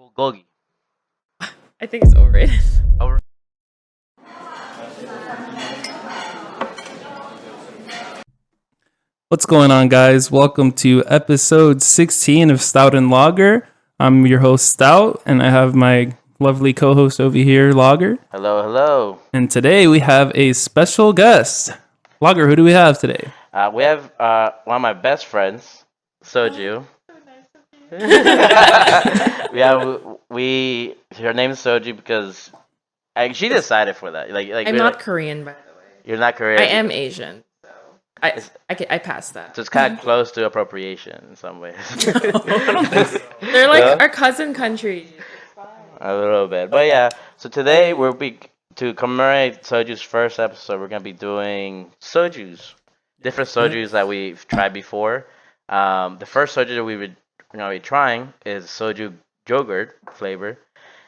Bulgogi. I think it's overrated. Over. What's going on, guys? Welcome to episode 16 of Stout and Lager. I'm your host, Stout, and I have my lovely co-host over here, Lager. Hello, hello. And today we have a special guest. Lager, who do we have today? We have one of my best friends, Soju. Her name is Soju because she decided for that. I'm not Korean, by the way. You're not Korean. I am Asian. I passed that. So it's kind of close to appropriation in some ways. They're like our cousin countries. A little bit, but yeah. So today to commemorate Soju's first episode. We're gonna be doing Sojus, different Sojus that we've tried before. The first Soju that we would be trying is Soju yogurt flavor,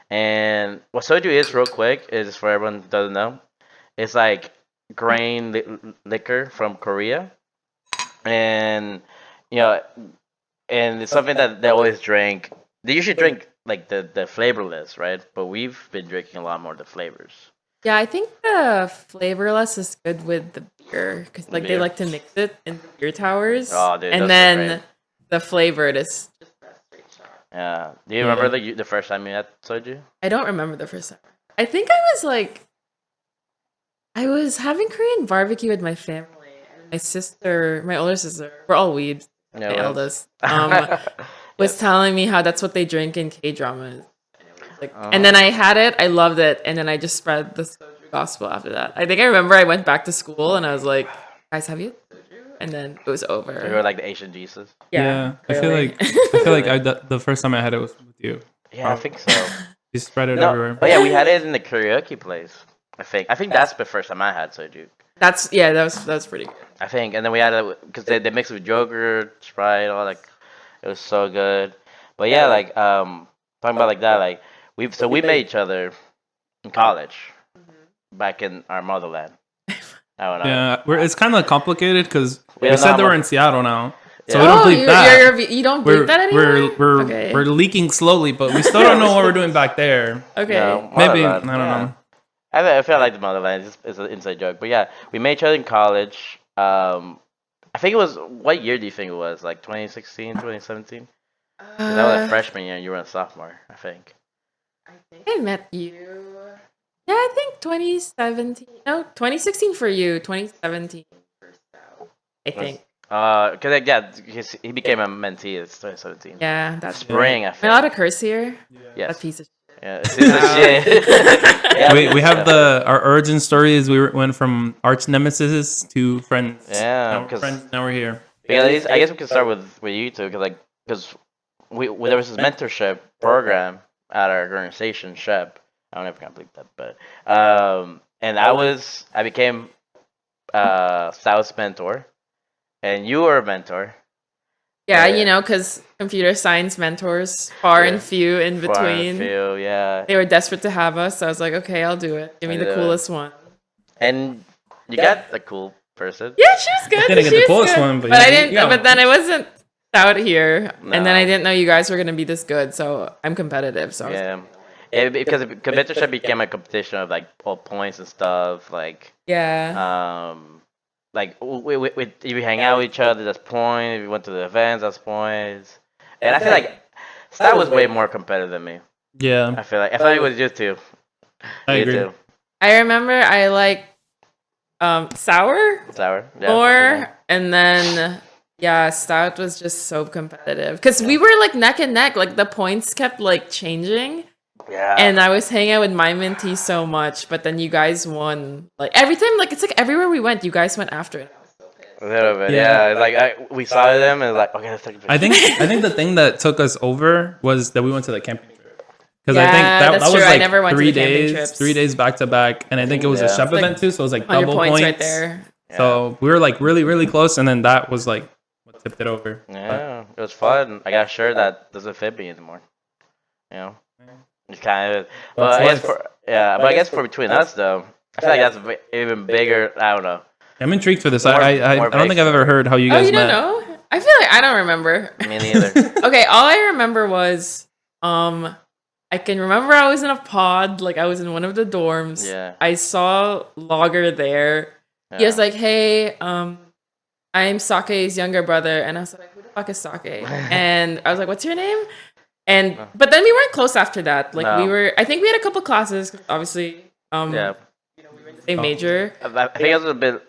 and what Soju is, real quick, is for everyone who doesn't know, it's like grain liquor from Korea, and and it's something that they always drink. They usually drink like the flavorless, right? But we've been drinking a lot more of the flavors. Yeah, I think the flavorless is good with the beer because they like to mix it in the beer towers. Oh, dude, and then the flavored is just straight shot. Yeah. Do you remember the first time you had Soju? I don't remember the first time. I think I was having Korean barbecue with my family and my older sister, we're all weebs. Yeah, my eldest was telling me how that's what they drink in K-dramas. And then I had it, I loved it, and then I just spread the soju gospel after that. I think I remember I went back to school and I was like, guys, have you had soju? And then it was over. You were like the Asian Jesus. Yeah, really. I feel like the first time I had it was with you. Yeah, I think so. You spread it everywhere. But yeah, we had it in the karaoke place. I think that's the first time I had Soju. That was pretty good. I think, and then we had it because they mixed it with yogurt, Sprite, all like it was so good. But yeah, talking about like that, like we met each other in college, back in our motherland. I don't know. Yeah, it's kind of complicated because We we don't know said how that we're much- in Seattle now, so Yeah. we don't bleep that. You don't bleep that anymore? Okay. We're leaking slowly, but we still don't know what we're doing back there. Okay. No, Maybe I motherland, don't know. I feel like the motherland is an inside joke, but yeah, we met each other in college. I think it was, what year do you think it was? Like 2016, 2017? 'Cause I was a freshman year and you were a sophomore, I think. I think I met you. Yeah, I think 2017. No, 2016 for you. 2017 for Stout. I think. Because he became a mentee in 2017. Yeah, That that's spring, I Am I think. allowed to curse here? Yes. That piece of shit. Yeah, it's a shit. Yeah, We have our origin story is went from arch nemesis to friends. Yeah, now we're 'cause- friends. Now we're here. Because I guess we can start with you two, because there was this mentorship program at our organization, SHEP. I don't know if I can believe that, but and I became South's mentor, and you were a mentor. Yeah, because computer science mentors, far and few in Far and between. few, yeah. They were desperate to have us. So I was like, okay, I'll do it. Give me the coolest one. And you got the cool person. Yeah, she was good. Didn't get She the was coolest good. one, but I you didn't. got But one. then I wasn't out here, and then No. I didn't know you guys were gonna be this good. So I'm competitive. So I was Because mentorship became a competition of like all points and stuff. yeah. If we hang out with each other, that's points. If we went to the events, that's points. And I feel like Stat was way more competitive than me. Yeah, I feel like it was you two. I You agree. two. I remember I like sour Sour. Yeah, more, and then Stout was just so competitive because we were like neck and neck. Like the points kept like changing. Yeah. And I was hanging out with my mentee so much, but then you guys won. Like every time, like it's like everywhere we went, you guys went after it. A little bit. Yeah. Yeah. We saw them and like, okay, let's take a picture. I think the thing that took us over was that we went to the camping trip. Because I think Yeah, that that's was true. I like never went to 3 the camping days, trips. 3 days back to back, and I think it was a Yeah. chef It's like event too, so it was like 100 double points points right there. So we were like really really close, and then that was like what tipped it over. Yeah, it was fun. I got a shirt that doesn't fit me anymore. You know, it's kind of. But I guess for between us though, I feel like that's even bigger. I don't know. I'm intrigued for this. More- I more don't think I've ever heard how you Oh, guys you don't met. know? I feel like I don't remember. Me neither. Okay, all I remember was I can remember I was in a pod, like I was in one of the dorms. Yeah. I saw Lager there. He was Yeah. like, "Hey, I'm Sake's younger brother," and I was like, "Who the fuck is Sake?" And I was like, "What's your name?" And but then we weren't close after that. Like we No. were. I think we had a couple classes, 'cause obviously. Yeah. Same major. I think it was a bit.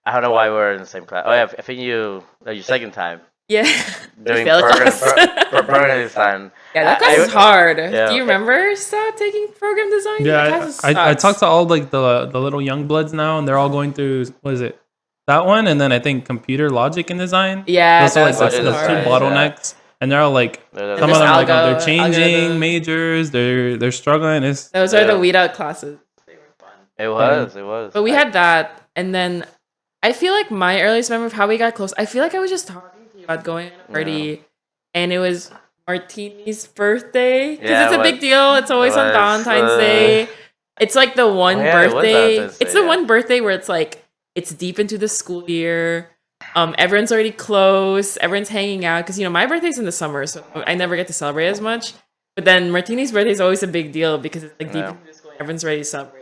I don't know why we were in the same class. Oh yeah, I think your second time Yeah. doing failed program class. program design. Yeah, that class is hard. Yeah. Do you remember taking program design? That Yeah, class I sucks. talked to all like the little young bloods now, and they're all going through what is it? That one, and then I think computer logic and design. Yeah, Those are like that's the also two hard. bottlenecks, and they're all like They're some of them like algo- they're changing algorithm. majors. They're struggling. It's Those are the Yeah. weed out classes. It was. But we had that, and then I feel like my earliest memory of how we got close. I feel like I was just talking to you about going on a party, and it was Martini's birthday because Yeah, it's it a big was. deal. It's always It on was, Valentine's Day. It's like the one yeah, it was birthday. Valentine's Day, It's the yeah. one birthday where it's like it's deep into the school year. Everyone's already close. Everyone's hanging out because my birthday's in the summer, so I never get to celebrate as much. But then Martini's birthday is always a big deal because it's like deep Yeah. into the school. Everyone's ready to celebrate it.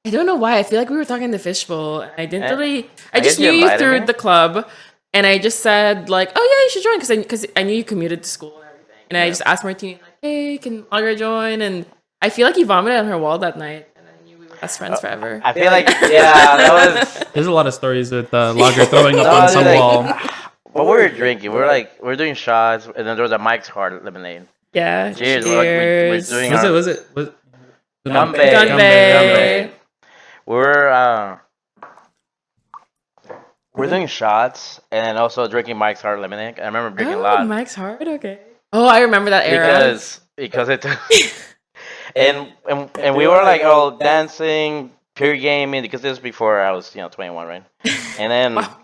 I don't know why. I feel like we were talking to Fishbowl, and I didn't Eh, really. I I just guess you knew you invited through me. the club, and I just said like, "Oh yeah, you should join," because I knew you commuted to school and everything. And I Yeah. just asked Martini like, "Hey, can Lager join?" And I feel like he vomited on her wall that night, and I knew we were best friends forever. I feel like that was. there's a lot of stories with Lager throwing up No, on dude, some like, wall. What we were drinking, we're doing shots, and then there was a Mike's Hard lemonade. Yeah. Cheers. Cheers. We're doing Was it? Gumbe. Gumbe. We're doing shots and then also drinking Mike's Hard lemonade. I remember drinking a Oh, lot Mike's hard. Okay. Oh, I remember that era. because it and we were like all dancing, pure gaming because this was before I was 21, right? And then Wow.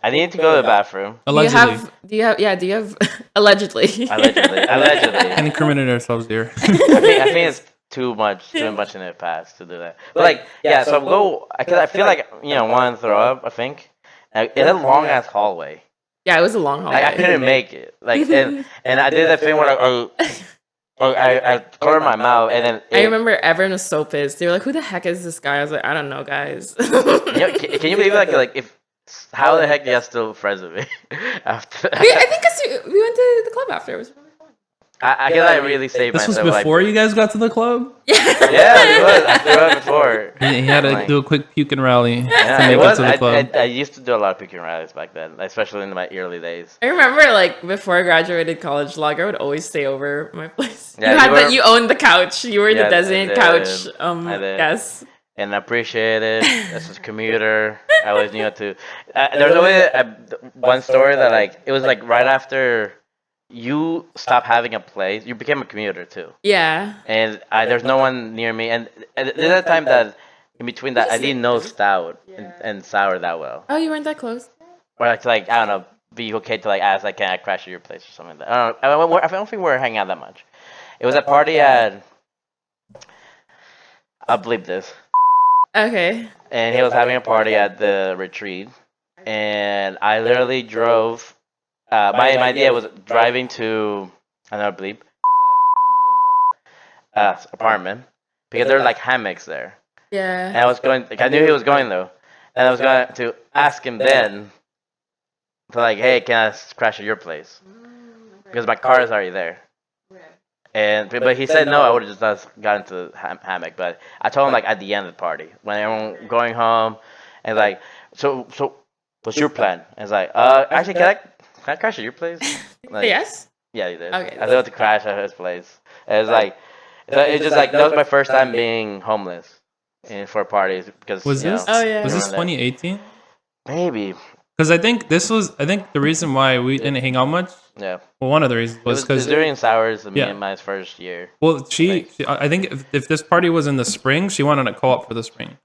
I needed to go to the bathroom. Allegedly, Do you have allegedly? Allegedly. and incriminated ourselves here. I think it's too much in the past to do that. But like, yeah, so I feel like want to throw up. I think it's a long ass hallway. Yeah, it was a long hallway. I couldn't make it. Like, and I did that thing where I covered my mouth, and then I remember everyone was so pissed. They were like, "Who the heck is this guy?" I was like, "I don't know, guys." Can you believe like if how the heck are you still friends with me after? I think because we went to the club after. It was really fun. I guess I really saved This was myself. before you guys got to the club. Yeah, it was. I threw up before. He had to do a quick puke and rally Yeah, to it make it was. to the club. I used to do a lot of puking rallies back then, especially in my early days. I remember, like, before I graduated college, Lager would always stay over my place. Yeah, you owned the couch. You were Yeah, the I designated did. couch. I did. Yes. And I appreciate it. As a commuter, I always knew how to. There was always one story that like it was like right after you stopped having a place, you became a commuter too. Yeah. And there's no one near me. And there's a time that in between that I didn't know Stout and Sour that well. Oh, you weren't that close? Or like I don't know, be okay to like ask like can I crash at your place or something like that. I don't think we were hanging out that much. It was a party at. I'll bleep this. Okay. And he was having a party at the retreat, and I literally drove. My idea was driving to another bleep apartment because there were like hammocks there, and Yeah. I was going. Like, I knew he was going though, and I was going to ask him then to like, hey, can I crash at your place? Because my car is already there. But he said no. I would have just got into the hammock. But I told him like at the end of the party when everyone going home, and like, so what's your plan? And it's like, actually, can I crash at your place? Like, Yes? yeah, he did. Okay. I thought to crash at his place. And it's like, it's just like that was my first time being homeless for parties because Was this? Oh, yeah. Was this around there. 2018? Maybe, Because I think the reason why we didn't hang out much. yeah. Well, one of the reasons It was was because during Sours and me Yeah. and my first year. well, I think if this party was in the spring, she wanted a co-op for the spring.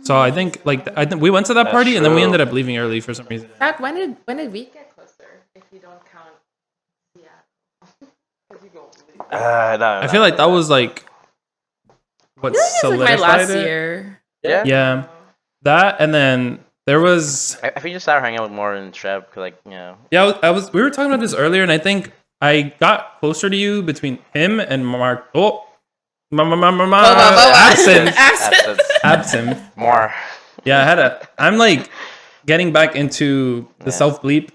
So I think we went to that That's party and then we true. ended up leaving early for some reason. Zach, when did we get closer? If you don't count. Yeah. No, I feel like that was like what I think it's like my solidified last it. year. yeah. Yeah, that and then there was I think you started hanging out with more in Trev, 'cause, like we were talking about this earlier, and I think I got closer to you between him and Mark. Absinthe. Absinthe. More. Yeah, I'm like getting back into the self bleep.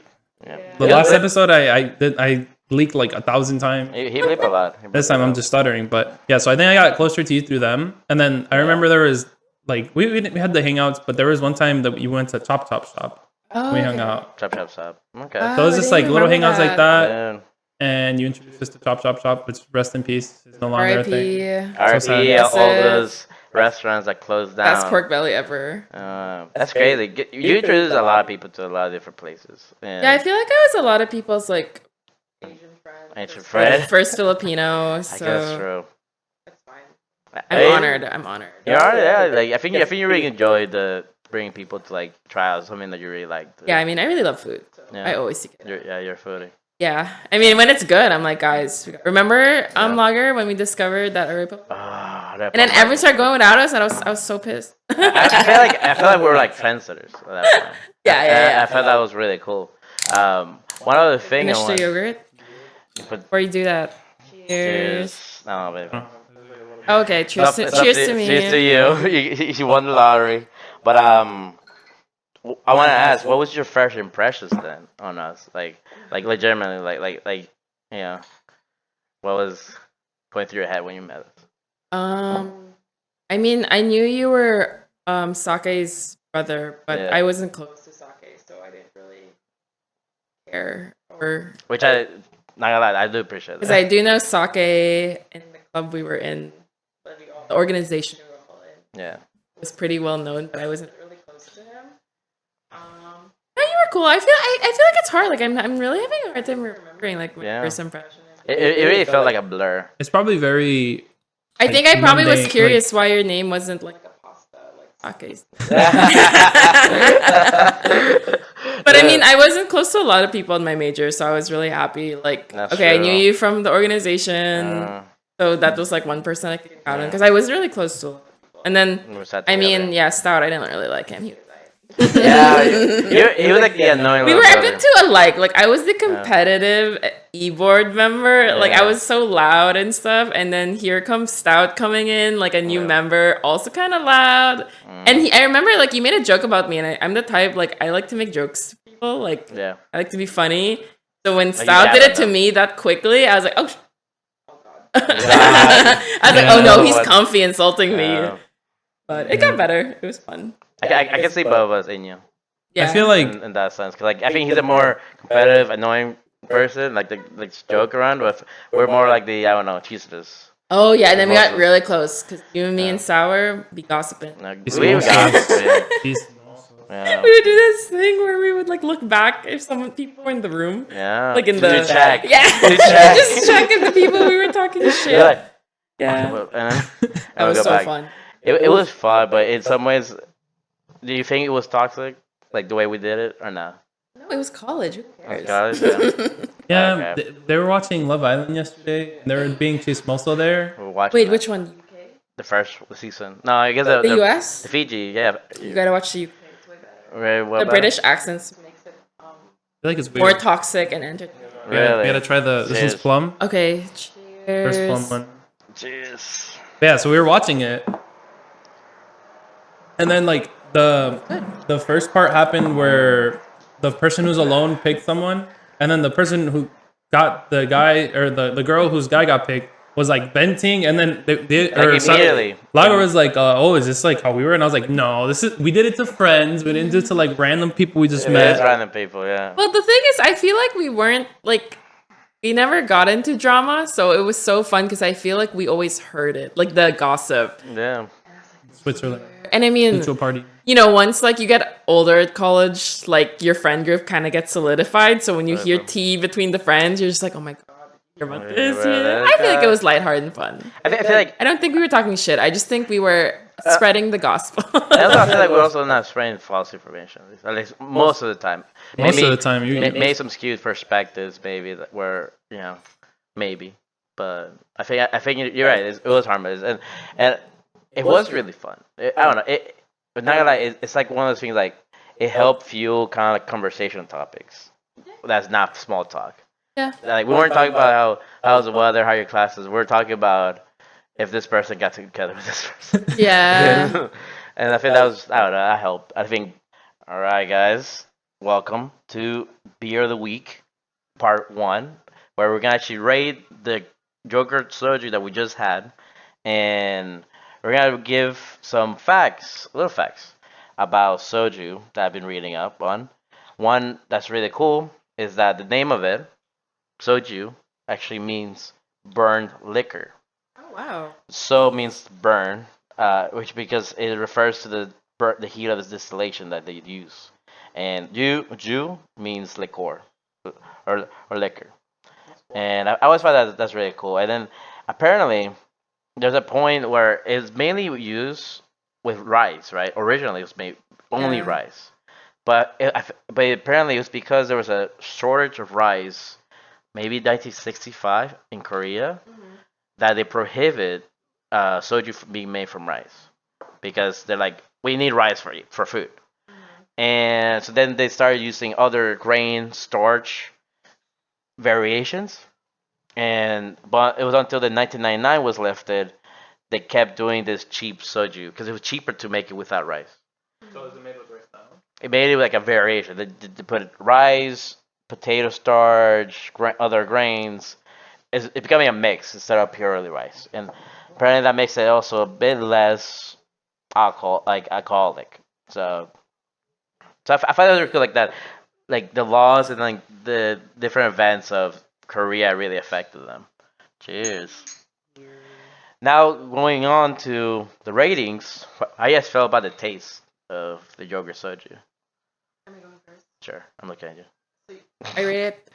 Yeah. The last episode, I leaked like 1,000 times. He bleep a lot. This time I'm just stuttering, but yeah. So I think I got closer to you through them, and then I remember there was like we had the hangouts, but there was one time that you went to Chop Shop. Oh, We hung out. Chop. Okay. So it was just like little hangouts like that, Yeah. and you introduced us to Chop, which rest in peace is no longer a thing. R.I.P. sad. RP, all those restaurants that closed down. Best pork belly ever. That's crazy. You introduce a lot of people to a lot of different places. And Yeah, I feel like I was a lot of people's like Asian friend. first Filipino. So I guess true. that's fine. Hey, I'm honored. You are, yeah. Like I think you really enjoyed the bringing people to like try out something that you really liked. Yeah, I mean, I really love food. So Yeah. I always seek it. You're a foodie. Yeah, I mean, when it's good, I'm like, guys, remember Lager when we discovered that arepa? That And then everyone started going without us, and I was so pissed. I feel like we were like trendsetters at that point. Yeah. I felt that was really cool. One other thing I Finish the want. yogurt But before you do that. Cheers. no, baby. Okay, cheers to me. Cheers to you. You won the lottery. But I want to ask, what was your first impressions then on us? Like legitimately, like you know, what was going through your head when you met us? I mean, I knew you were Sake's brother, but Yeah. I wasn't close to Sake, so I didn't really care. Or Which I not gonna lie, I do appreciate because that. I do know Sake in the club we were in, the organization we were all in. Yeah. Was pretty well known, but I wasn't really close to him. No, you were cool. I feel like it's hard. Like I'm really having a hard time remembering like my Yeah. first impression. It really felt like a blur. It's probably very. I like, think I probably was mundane, curious why your name wasn't like a pasta, like Sake's. But I mean, I wasn't close to a lot of people in my major, so I was really happy. Like, That's okay, I true. knew you from the organization, Uh, so that was like one person I could count on because I was really close to a lot of people. And then, we sat I mean, together. yeah, Stout, I didn't really like him. He was Yeah, you were like the annoying. we little were a brother. bit too alike. Like I was the competitive e-board member. Like I Yeah. was so loud and stuff. And then here comes Stout coming in, like a new member, also kind of loud. And I remember like you made a joke about me, and I'm the type like I like to make jokes to people. Like Yeah. I like to be funny. So when you Stout did have it to them. me that quickly, I was like, oh. God. God. I was like, Yeah. oh no, he's comfy insulting me. Yeah. But it got better. It was fun. I can see both of us in you Yeah. I feel like in that sense. Cause like I think he's a more competitive, annoying person, like the like joke around. But we're more like the I don't know, cheeses. Oh yeah, and then we got Moses. really close because you and me and Sour be gossiping. Like, He's we also- got it. he's Yeah. We would do this thing where we would like look back if people were in the room, Yeah. like in To the check. Yeah, To check. just check if the people we were talking shit. You're like, Yeah, and then, that was so fun. It was fun, but in some ways, do you think it was toxic, like the way we did it, or no? No, it was college. Who cares? College, yeah. yeah. Okay. They were watching Love Island yesterday, and they were being chismoso there. We were watching Wait, that. which one? UK? The first season. No, I guess The US? the Fiji, yeah. You gotta watch the UK. It's way better. Very well The done. British accents makes it I feel like it's weird. more toxic and entertaining. Really? We gotta try this Cheers. is plum. Okay, First cheers. plum one. Jeez. Yeah, so we were watching it, and then like the first part happened where the person who's alone picked someone, and then the person who got the guy or the girl whose guy got picked was like venting, and then immediately. Lager was like, "Oh, is this like how we were?" And I was like, "No, we did it to friends. We didn't do it to like random people we just It met." is random people, yeah. Well, the thing is, I feel like we weren't like we never got into drama, so it was so fun because I feel like we always heard it, like the gossip. Yeah. Switzerland, And I mean, to a party. you know, once like you get older at college, like your friend group kind of gets solidified. So when you hear tea between the friends, you're just like, oh my god, hear about this. Yeah. I feel like it was lighthearted and fun. I feel like I don't think we were talking shit. I just think we were spreading the gospel. I also feel like we're also not spreading false information. At least most of the time. Most of the time, Maybe some skewed perspectives, maybe that were maybe. But I think you're right. It was harmless, and it was really fun. I don't know. But not gonna lie, it's like one of those things. Like it helped fuel kind of like conversation topics. That's not small talk. Yeah. Like we weren't talking about how's the weather, how your classes. We're talking about if this person got together with this person. Yeah. And I think that was I don't know. That helped. I think. All right, guys, welcome to Beer of the Week, Part 1, where we're gonna actually rate the yogurt soju that we just had, and we're gonna give some facts, little facts about soju that I've been reading up on. One that's really cool is that the name of it, soju, actually means burned liquor. Oh wow. So means burn, which because it refers to the heat of the distillation that they use, and ju means liquor, or liquor. And I always find that that's really cool. And then apparently there's a point where it's mainly used with rice, right? Originally it was made only Yeah. rice, but apparently it was because there was a shortage of rice, maybe 1965 in Korea, that they prohibit soju being made from rice because they're like, we need rice for food. And so then they started using other grain starch variations, and but it was until the 1999 was lifted they kept doing this cheap soju because it was cheaper to make it without rice. So is it made with rice now? It made it like a variation. They put rice, potato starch, other grains. It's becoming a mix instead of purely rice, and apparently that makes it also a bit less alcoholic. So I find it really cool like that, like the laws and like the different events of Korea really affected them. Cheers. Now going on to the ratings, how you guys felt about the taste of the yogurt soju? Am I going first? Sure, I'm looking at you. I rate it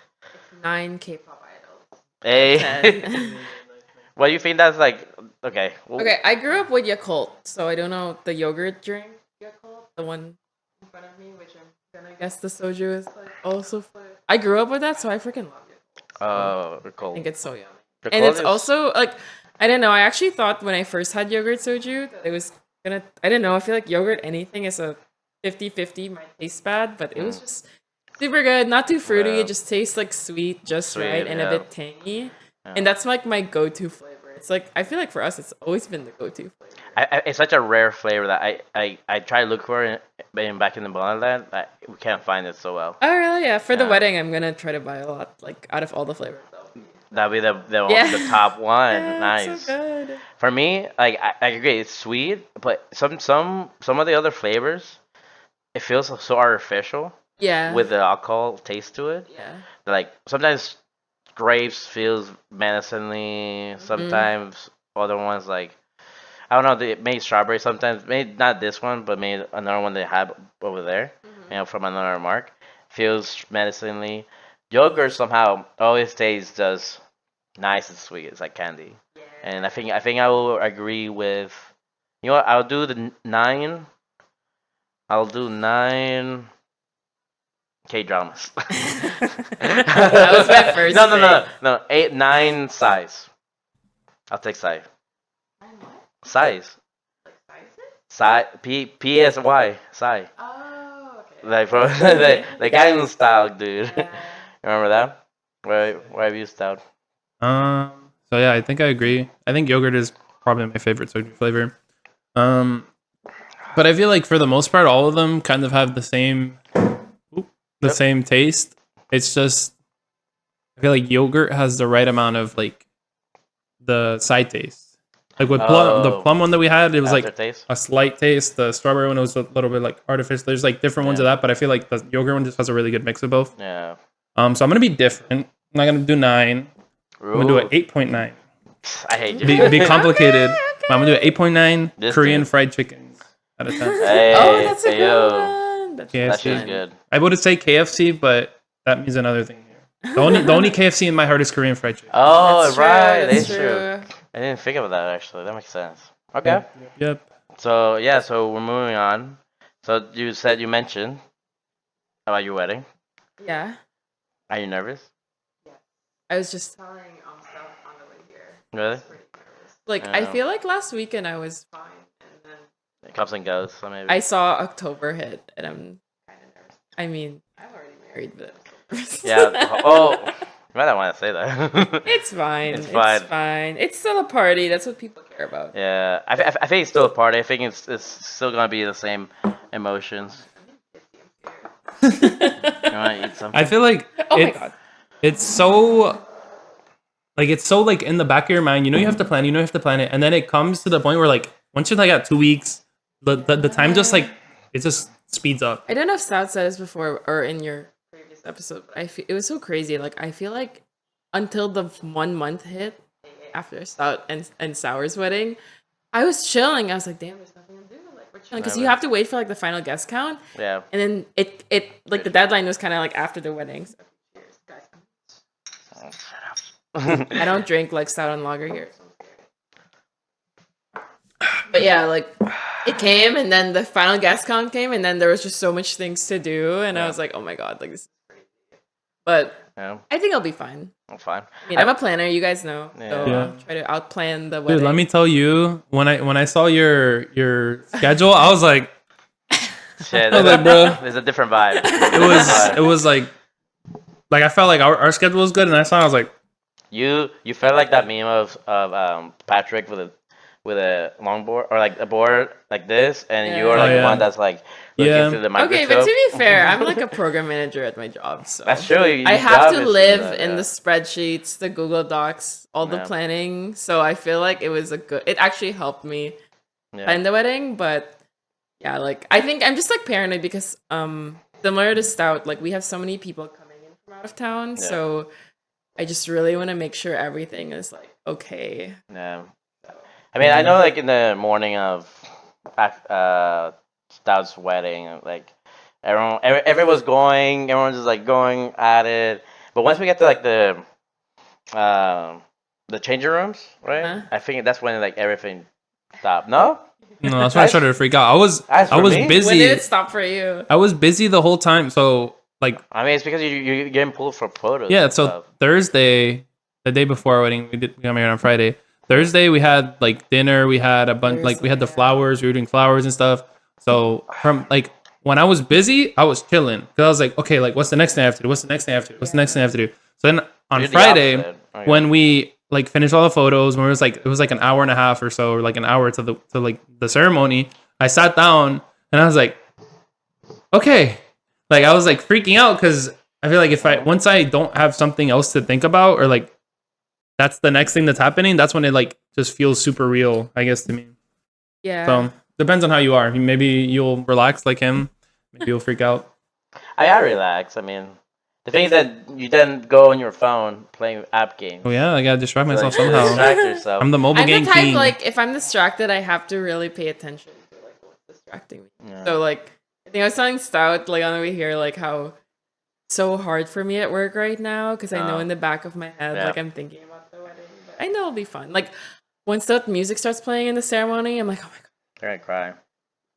9 K-pop idols. Hey, 10. what do you think that's like? Okay. Well, Okay, I grew up with Yakult, so I don't know the yogurt drink Yakult, the one in front of me, which I'm gonna guess the soju is like also flavored. I grew up with that, so I freaking love it. I cool. think it's so yummy. The And it's quality is- also like I don't know. I actually thought when I first had yogurt soju that it was gonna. I don't know. I feel like yogurt anything is a 50-50 might taste bad, but it was just super good. Not too fruity. Yeah. It just tastes like sweet, just Sweet, right, and yeah. a bit tangy. Yeah. And that's like my go-to flavor. It's like I feel like for us, it's always been the go-to flavor. it's such a rare flavor that I try to look for it back in the Bonland. We can't find it so well. Oh really? Yeah. For the Yeah. wedding, I'm gonna try to buy a lot, like out of all the flavors. That'd be Yeah. the top one. Yeah, Nice. it's so good. For me, like I agree, it's sweet, but some of the other flavors, it feels so artificial Yeah. with the alcohol taste to it. Yeah. Like sometimes grapes feels menacingly. Sometimes other ones like I don't know. They made strawberry sometimes. Made not this one, but made another one they had over there. From another mark, feels menacingly. Yogurt somehow always tastes just nice and sweet. It's like candy. And I think I will agree with. You know what? I'll do the 9. I'll do 9 K dramas. That was my first No. 8, 9 size. I'll take size. Size. Size. PSY. Size. Oh, okay. Like from the Gangnam Style, dude. Remember that? Where have you styled? So yeah, I think I agree. I think yogurt is probably my favorite soju flavor. But I feel like for the most part, all of them kind of have the same same taste. It's just I feel like yogurt has the right amount of like the side taste. Like with plum, the plum one that we had, it was like Aftertaste? a slight taste. The strawberry one was a little bit like artificial. There's like different ones of that, but I feel like the yogurt one just has a really good mix of both. Yeah. So I'm gonna be different. I'm not gonna do 9. I'm gonna do an 8.9. I hate you. Be complicated. I'm gonna do an 8.9 This Korean dude. fried chicken out of 10. Hey, Oh, that's a hey, good yo. one. That's KFC. That shit's fun. good. I would say KFC, but that means another thing here. The only KFC in my heart is Korean fried chicken. Oh, That's true, right. that's That's true. I didn't think of that actually. That makes sense. Okay. Yep. So yeah, so we're moving on. So you mentioned about your wedding. Yeah. Are you nervous? I was just telling stuff on the way here. Really? Pretty nervous. Like I Yeah. feel like last weekend I was fine, and then It comes and goes. So maybe. I saw October hit, and I'm kind of nervous. I mean, I'm already married, but I'm still nervous. Yeah. Oh, You might not want to say that. It's fine. It's It's fine. fine. It's still a party. That's what people care about. Yeah, I think it's still a party. I think it's still gonna be the same emotions. You want to eat something? I feel like Oh my god. it's so like in the back of your mind. You have to plan. You have to plan it, and then it comes to the point where like once you're like at 2 weeks, the time just like it just speeds up. I don't know if Stout said this before or in your previous episode. But it was so crazy. Like I feel like until the 1 month hit after Stout and Sour's wedding, I was chilling. I was like, damn, there's nothing to do. Like we're chilling because you have to wait for like the final guest count. Yeah. And then it like the deadline was kind of like after the wedding. So, cheers, guys. I don't drink like Stout and Lager here. But yeah, like it came, and then the final guest count came, and then there was just so much things to do, and I was like, oh my god, like this is crazy. But Yeah, I think I'll be fine. I'm fine. I mean, I'm a planner, you guys know. So Yeah. I'll try to outplan the wedding. Dude, let me tell you, when I saw your schedule, I was like, Shit, I was like, bro, there's a different vibe. it was like I felt like our schedule was good, and I saw I was like, You felt like that meme of Patrick with a longboard or like a board like this, and you were like the one that's like looking Yeah. through the Okay, microscope. but to be fair, I'm like a program manager at my job, so That's true. I your have job to is live that, in yeah. the spreadsheets, the Google Docs, all the Yeah. planning. So I feel like it actually helped me Yeah. plan the wedding. But yeah, like I think I'm just like paranoid because similar to Stout, like we have so many people coming in from out of town, Yeah. so I just really want to make sure everything is like okay. Yeah. I mean, I know like in the morning of Stout's wedding, like everyone's going, everyone's just like going at it. But once we get to like the changing rooms, right? Uh-huh. I think that's when like everything stopped. No? no, that's when I started to freak out. I was As for me? When busy. did it stop for you? I was busy the whole time. So like I mean, it's because you're getting pulled for photos. yeah, and so stuff. Thursday, the day before our wedding, we got married on Friday. Thursday we had like dinner, we had a bunch like we had the flowers, we were doing flowers and stuff. So from like when I was busy, I was chilling because I was like, okay, like what's the next thing I have to do? What's the next thing I have to do? What's the next thing I have to do? So then on You're the Friday, opposite. Okay. when we like finished all the photos, when it was like an hour and a half or so, or like an hour to the ceremony, I sat down and I was like, okay, like I was like freaking out because I feel like once I don't have something else to think about or like that's the next thing that's happening, that's when it like just feels super real, I guess, to me. Yeah. So depends on how you are. Maybe you'll relax like him. Maybe you'll freak out. I relax. I mean, the thing is that you then go on your phone playing app games. Oh yeah, I gotta distract myself Like, somehow. distract yourself. I'm the mobile I'm game the type king. like if I'm distracted, I have to really pay attention to like what's distracting me. Yeah. So like I think I was telling Stout like on the way here like how so hard for me at work right now because I know in the back of my head Yeah. like I'm thinking about the wedding. But I know it'll be fun. Like once the music starts playing in the ceremony, I'm like, oh my god. You're gonna cry.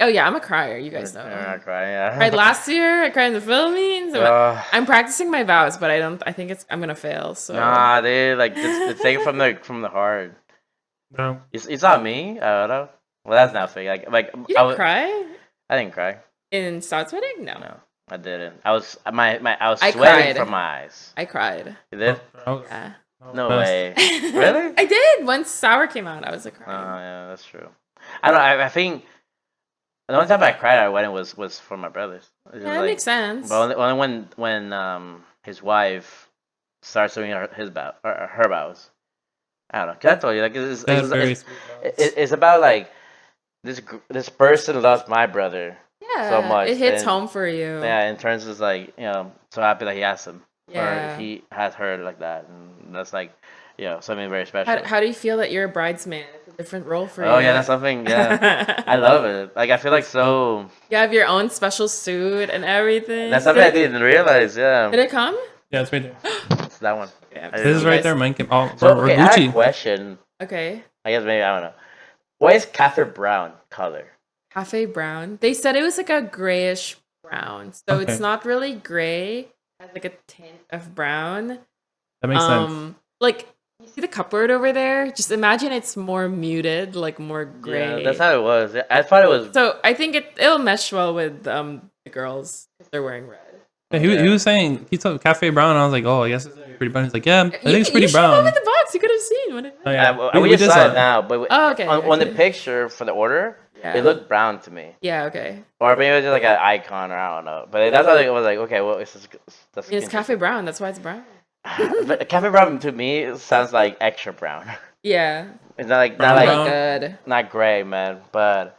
Oh yeah, I'm a crier. You guys know. You're gonna cry. Yeah. I cried last year. I cried in the Philippines. I'm practicing my vows, but I think I'm gonna fail. So Nah, dude. Like, just take it from the heart. No. It's not me. I don't know. Well, that's not fake. Like you didn't cry I didn't cry. in Stout's wedding? No. No, I didn't. I was I I sweating cried. from my eyes. I cried. You did? Yeah. No way. Really? I did. Once Sour came out, I was like Oh crying. yeah, that's true. I don't. I think the only time I cried at a wedding was for my brothers. It was Yeah, that like- makes sense. But only when his wife starts doing her vows. I don't know. 'Cause I told you like That's very sweet. it's about like this person loves my brother. Yeah, so much, it hits and- home for you. Yeah, in terms of like so happy that he has him Yeah. or he has her like that, and that's like something very special. How do you feel that you're a bridesmaid? It's a different role for you. Oh yeah, that's something. Yeah, I love it. Like I feel like so. You have your own special suit and everything. That's something I didn't realize. Yeah, Did it come? Yeah, it's right there. it's that one. Yeah. I This didn't is know. right there, Mike. Oh, So or okay, I have a Gucci. question. Okay. I guess maybe I don't know. What is Catherine Brown color? Cafe brown. They said it was like a grayish brown. So Okay. it's not really gray. It has like a tint of brown. That makes sense. Like you see the cupboard over there? Just imagine it's more muted, like more gray. Yeah, that's how it was. Yeah, I thought it was. So I think it'll mesh well with the girls if they're wearing red. Yeah, he was saying he told Cafe Brown. I was like, oh, I guess it's pretty brown. He's like, yeah, I think it's You pretty should have brown. opened the box. You could have seen what it. Oh, yeah. We did just saw that. it now, but Oh, okay, on the okay. picture for the order, Yeah. it looked brown to me. Yeah. Okay. Or maybe it was just like an icon, or I don't know. But that's why it was like, okay, well, that's I mean, it's cafe brown. That's why it's brown. But cafe brown to me it sounds like extra brown. Yeah. It's not like Brown, not brown. like Good. not gray, man. But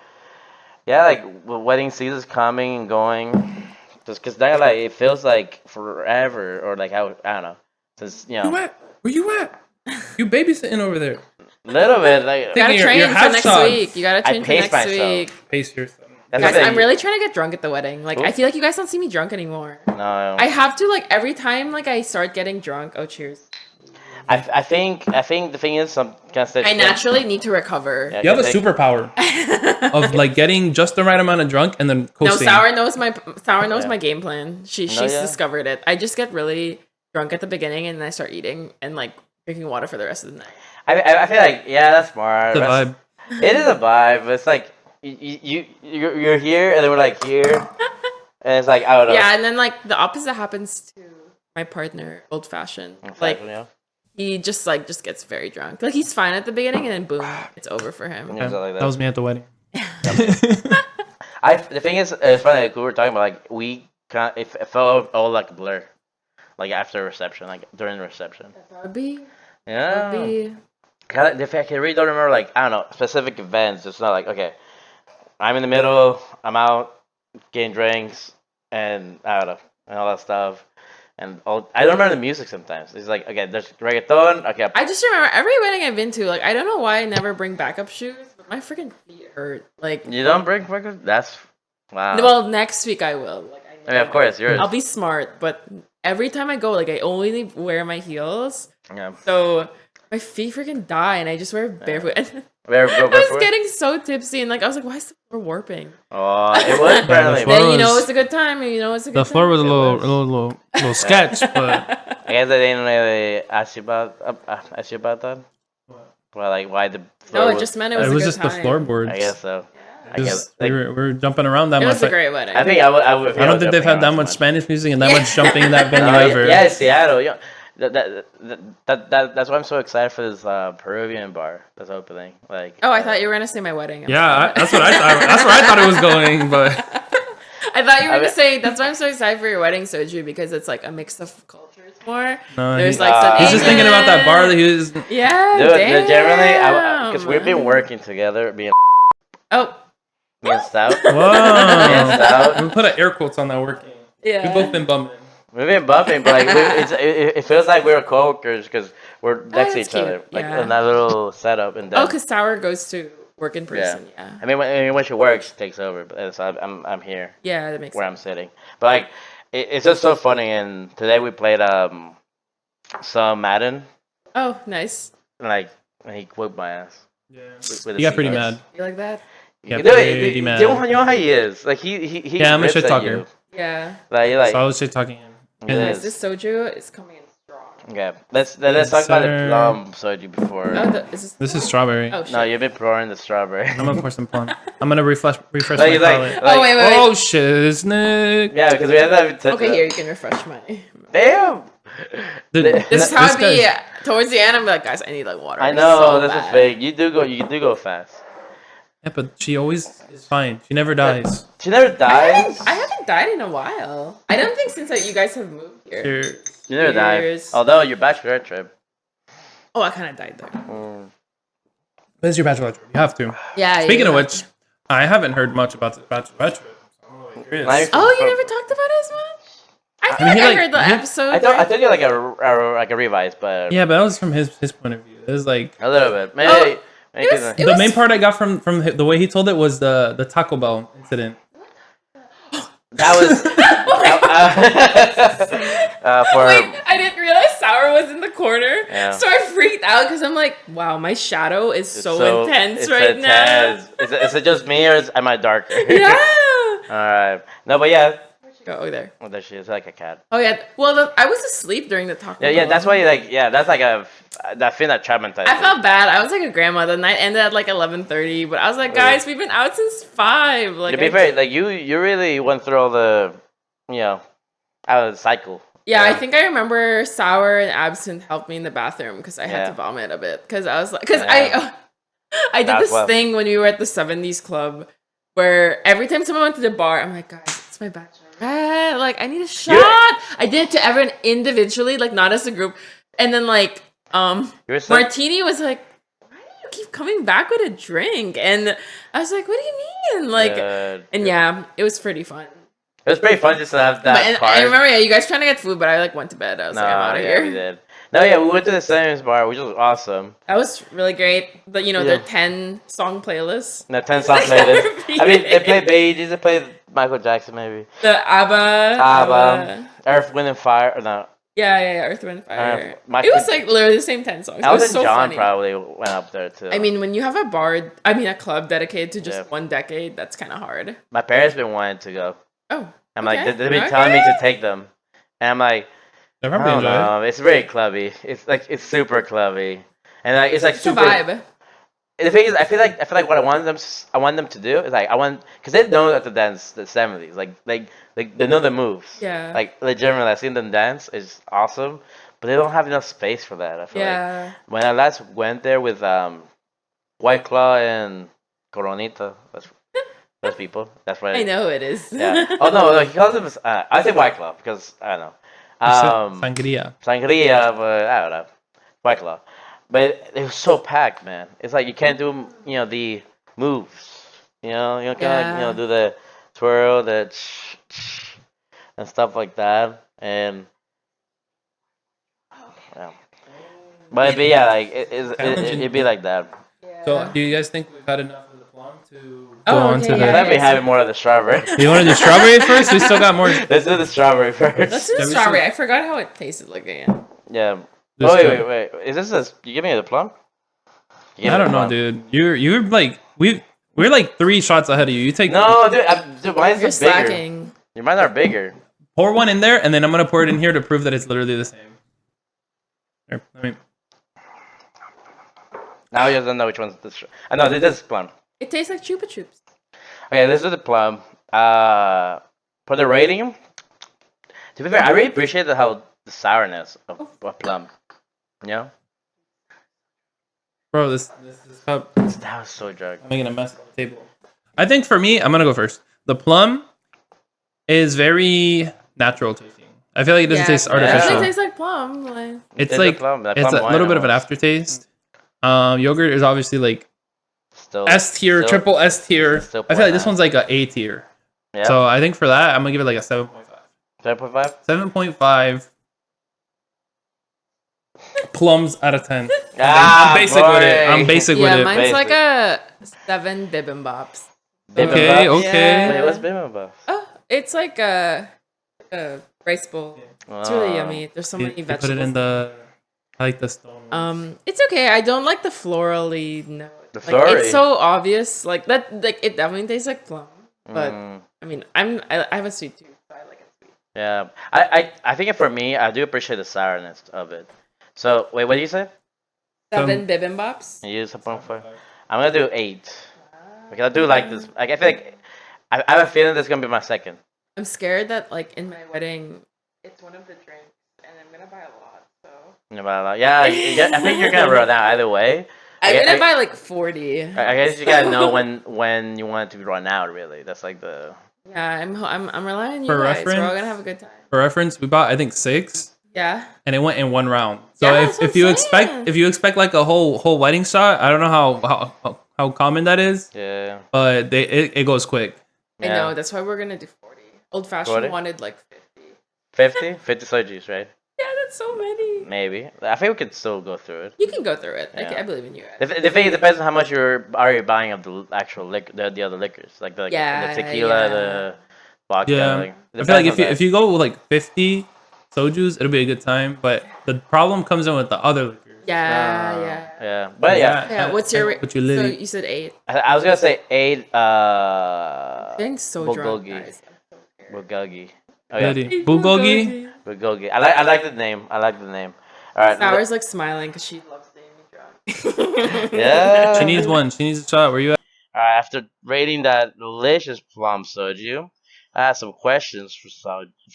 yeah, like wedding season's coming and going. Just because now, like it feels like forever, or like I don't know. Since Where you at? Where you at? You babysitting over there? little bit like You gotta Your train for half next socks. week. You gotta I train for pace next myself. week. Pace yourself. that's Guys, the thing. I'm really trying to get drunk at the wedding. Like, I Ooh. feel like you guys don't see me drunk anymore. No, I have to, like, every time, like, I start getting drunk. Oh, cheers. I think the thing is some kind of I naturally need to recover. Yeah, You have a I think- superpower of like getting just the right amount of drunk and then No, coasting. Sour knows Yeah. my game plan. She's yeah? discovered it. I just get really drunk at the beginning and then I start eating and like drinking water for the rest of the night. I feel like yeah, that's smart. It's a That's- vibe. It is a vibe. But it's like you're here and then we're like here, and it's like I don't know. Yeah, and then like the opposite happens to my partner, old fashioned. Like you know? he just gets very drunk. Like he's fine at the beginning and then boom, it's over for him. Yeah. Something like that. That was me at the wedding. The thing is, it's funny. Like we were talking about, like it felt all like a blur, like after reception, like during the reception. That would be. Yeah. That would be. The fact I really don't remember, like I don't know, specific events. It's not like okay, I'm in the middle, I'm out getting drinks, and I don't know, and all that stuff. And I don't remember the music sometimes. It's like okay, there's reggaeton. Okay, I just remember every wedding I've been to, like I don't know why I never bring backup shoes, but my freaking feet hurt. Like you don't bring record. That's wow. well, next week I will. Like I mean, of course, yours. I'll be smart, but every time I go, like I only wear my heels, Yeah. so my feet freaking die, and I just wear barefoot. And Very I was getting so tipsy, and like I was like, why is the floor warping? Oh, it was apparently. floor Then you know was- it's a good time, and you know it's a good The time. floor was a It little, was. little sketch, but I guess I didn't really ask you about that. Well, like why the floor No, it just meant it was it a was good just time. the floorboards. I guess so. I guess Just, like, we were jumping around that It much. was a great wedding. I think I would. I don't think they've had that much Spanish music and that much jumping in that venue ever. Yeah, Seattle. Yeah, that's why I'm so excited for this Peruvian bar that's opening. Like, Oh, I thought you were gonna say my wedding. I'm Yeah, sorry. that's what I thought. That's where I thought it was going, but I thought you were I gonna mean- say that's why I'm so excited for your wedding, Soju, because it's like a mix of cultures more. no, There's he- like some he's just thinking about that bar that he was. Yeah, dude, damn. generally, because we've been working together, being Oh, Stout. Whoa! Stout. We put an air quotes on that working. yeah. We've both been bumming. We've been bumping, but like it feels like we're coworkers because we're next to that's each other, cute. like Yeah. in that little setup. And then, Oh, because Sour goes to work in person. Yeah. I mean, when she works, she takes over. But so I'm here Yeah, that makes where sense. I'm sitting. But like, it's just so funny. And today we played some Madden. Oh, nice. And, like, and he whooped my ass. Yeah. With He got pretty Seahawks. mad. You like that? Yeah, You know, pretty mad. you know how he is. Like he Yeah, I'm a rips shit at talker. you. Yeah. Like you're like. So I was shit talking him. it Guys, is. this Soju is coming in strong. Okay, let's talk about the sir. plum soju before. Oh, is this? This is strawberry. Oh shit. No, you've been pouring the strawberry. I'm gonna pour some plum. I'm gonna refresh Like, my like, palate. Oh wait, wait, wait. Oh shit, Nick. Yeah, because we had that. Okay, here you can refresh my. Damn. This is how it be guy's- towards the end. I'm like, guys, I need like water. I It's know so that's bad. a fake. You do go fast. Yeah, but she always is fine. She never dies. She never dies. I haven't died in a while. I don't think since you guys have moved here. Cheers. She never died. Cheers. Although your bachelorette trip. Oh, I kind of died there. This is your bachelorette trip. You have to. Yeah. Speaking you of have which, to. I haven't heard much about the bachelorette trip. So I don't know what yours is. Nice. Oh, you never talked about it as much. I feel I mean, like I he, heard the like, he- episode. I told you like a revise, but Yeah, but that was from his point of view. It was like a little bit. Maybe. Oh, maybe it was- the- it the main part I got from the way he told it was the Taco Bell incident. that was. For Wait, I didn't realize Sour was in the corner, Yeah. so I freaked out because I'm like, "Wow, my shadow is it's so intense it's right now." intense. Is it just me or am I darker? Yeah. All right. No, but yeah. Oh, there. Oh, there she is, like a cat. Oh yeah. Well, I was asleep during the taco. Yeah, Bell. that's why, like, yeah, that's like that thing that traumatized. I felt bad. I was like a grandma. The night ended at like 11:30, but I was like, guys, we've been out since 5. Like, To be fair, like you really went through all the, out of the cycle Yeah, I Yeah. think I remember sour and absinthe helped me in the bathroom because I had Yeah. to vomit a bit because I was like, because Yeah. I did That's this what- thing when we were at the 70s club where every time someone went to the bar, I'm like, guys, it's my bachelorette. Like, I need a shot. I did it to everyone individually, like not as a group. And then like, You're so- Martini was like, why do you keep coming back with a drink? And I was like, what do you mean? Like, and yeah, it was pretty fun. It was pretty fun just to have But that and part. I remember, yeah, you guys trying to get food, but I like went to bed. I was like, I'm out of yeah, we here. did. No, yeah, we went to the Sims bar, which was awesome. That was really great. But you know, Yeah. their 10 song playlist. The 10 song playlist. I mean, they played Bee Gees, they played Michael Jackson, maybe. The ABBA. Earth, Wind, and Fire. Or no, Yeah, Earth, Wind, Fire. Michael- It was like literally the same 10 songs. It Elton was so John funny. probably went up there too. I mean, when you have a club dedicated to just one decade, that's kind of hard. My parents been wanting to go. Oh. I'm like, okay. they've been telling me to take them, and I'm like, I I probably don't enjoy it. know. It's very clubby. It's super clubby, and like it's like It's a super. vibe. The thing is, I feel like what I want them to do is like because they know that to dance the 70s, like they know the moves. Yeah. Like legitimately, I've seen them dance. It's awesome, but they don't have enough space for that. I feel like Yeah. when I last went there with White Claw and Coronita, those people. That's right. I know who it is. Yeah. Oh no, he calls them. I say White Claw because I don't know. Sangria. Sangria, but I don't know. White Claw. But it was so packed, man. It's like you can't do, the moves. You can't Yeah. do the twirl, and stuff like that. And yeah. But yeah, like it'd be like that. So, do you guys think we've had enough of the plum to Oh, go on okay, to yeah, the? Let me have more of the strawberry. You want to do strawberry first? We still got more. Let's do the strawberry first. Let's do the Have you strawberry. seen- I forgot how it tasted like again. Yeah. This Oh time. wait. Is this you give me the plum? You give I me the don't know, plum. dude. You're like we're like 3 shots ahead of you. You take No, dude. Dude, mine's You're bigger. slacking. Your mine are bigger. pour one in there, and then I'm gonna pour it in here to prove that it's literally the same. Here, let me. Now you don't know which one's this. I know this is plum. It tastes like Chupa Chups. Okay, this is the plum. For the rating, to be fair, I really appreciate the sourness of plum. You know, Bro, this cup that was so drunk. I'm making a mess on the table. I think for me, I'm gonna go first. The plum is very natural tasting. I feel like it doesn't taste It artificial. actually tastes like plum. Like, It's It's like a plum, like it's plum a wine little bit of an almost. aftertaste. Yogurt is obviously like Still S tier, still- triple S tier. still I feel like this point one's like a A tier. Yeah. So I think for that, I'm gonna give it like a 7.5. 7.5. 7.5 plums out of 10. Ah, I'm basic with it. boy. I'm basic yeah, with it. mine's Basic. like a 7 bibimbops. Okay, Bibimbap? okay. Wait, what's bibimbap? Oh, it's like a rice bowl. It's really yummy. There's so You- many you put vegetables. it in the I like the stone ones. It's okay. I don't like the florally note. The Like, it's florally? so obvious. Like that. Like it definitely tastes like plum. But Mm, I mean, I have a sweet tooth, so I like it sweet. yeah, I think for me, I do appreciate the sourness of it. So wait, what did you say? 7 bibimbops. You use a 7.5. I'm gonna do 8 because I do like this. Like I feel like I have a feeling this is gonna be my second. I'm scared that like in my wedding, it's one of the drinks, and I'm gonna buy a lot. So Yeah, I think you're gonna run out either way. I'm I- gonna I- buy like 40. I guess you gotta know when you want it to run out. Really, that's like the. Yeah, I'm relying on you For guys. We're all reference- gonna have a good time. For reference, we bought I think 6 Yeah. and it went in one round. So Yeah, that's what if you I'm expect saying. if you expect like a whole wedding shot, I don't know how common that is, Yeah. but it goes quick. I know. That's why we're gonna do 40. Old fashioned 40? wanted like 50. 50 sojus, right? Yeah, that's so many. Maybe. I think we could still go through it. You can go through it. Yeah. I believe in you. The thing, it depends on how much you're already buying of the actual the other liquors, like the Yeah, tequila, yeah. the vodka. Yeah, Like, I feel like depends on if you go with like 50 sojus, it'll be a good time. But the problem comes in with the other liquors. Yeah. yeah, but yeah, Yeah. What's your? What you So live? you said 8. I was gonna say 8. I'm getting so drunk, Bulgogi. guys. Bulgogi. Oh yeah, Bulgogi. Bulgogi. I like the name. I like the name. All right. Sour's like smiling because she loves seeing me drunk. Yeah. She needs one. She needs a shot. Where you at? Alright, after rating that delicious plum soju, I have some questions for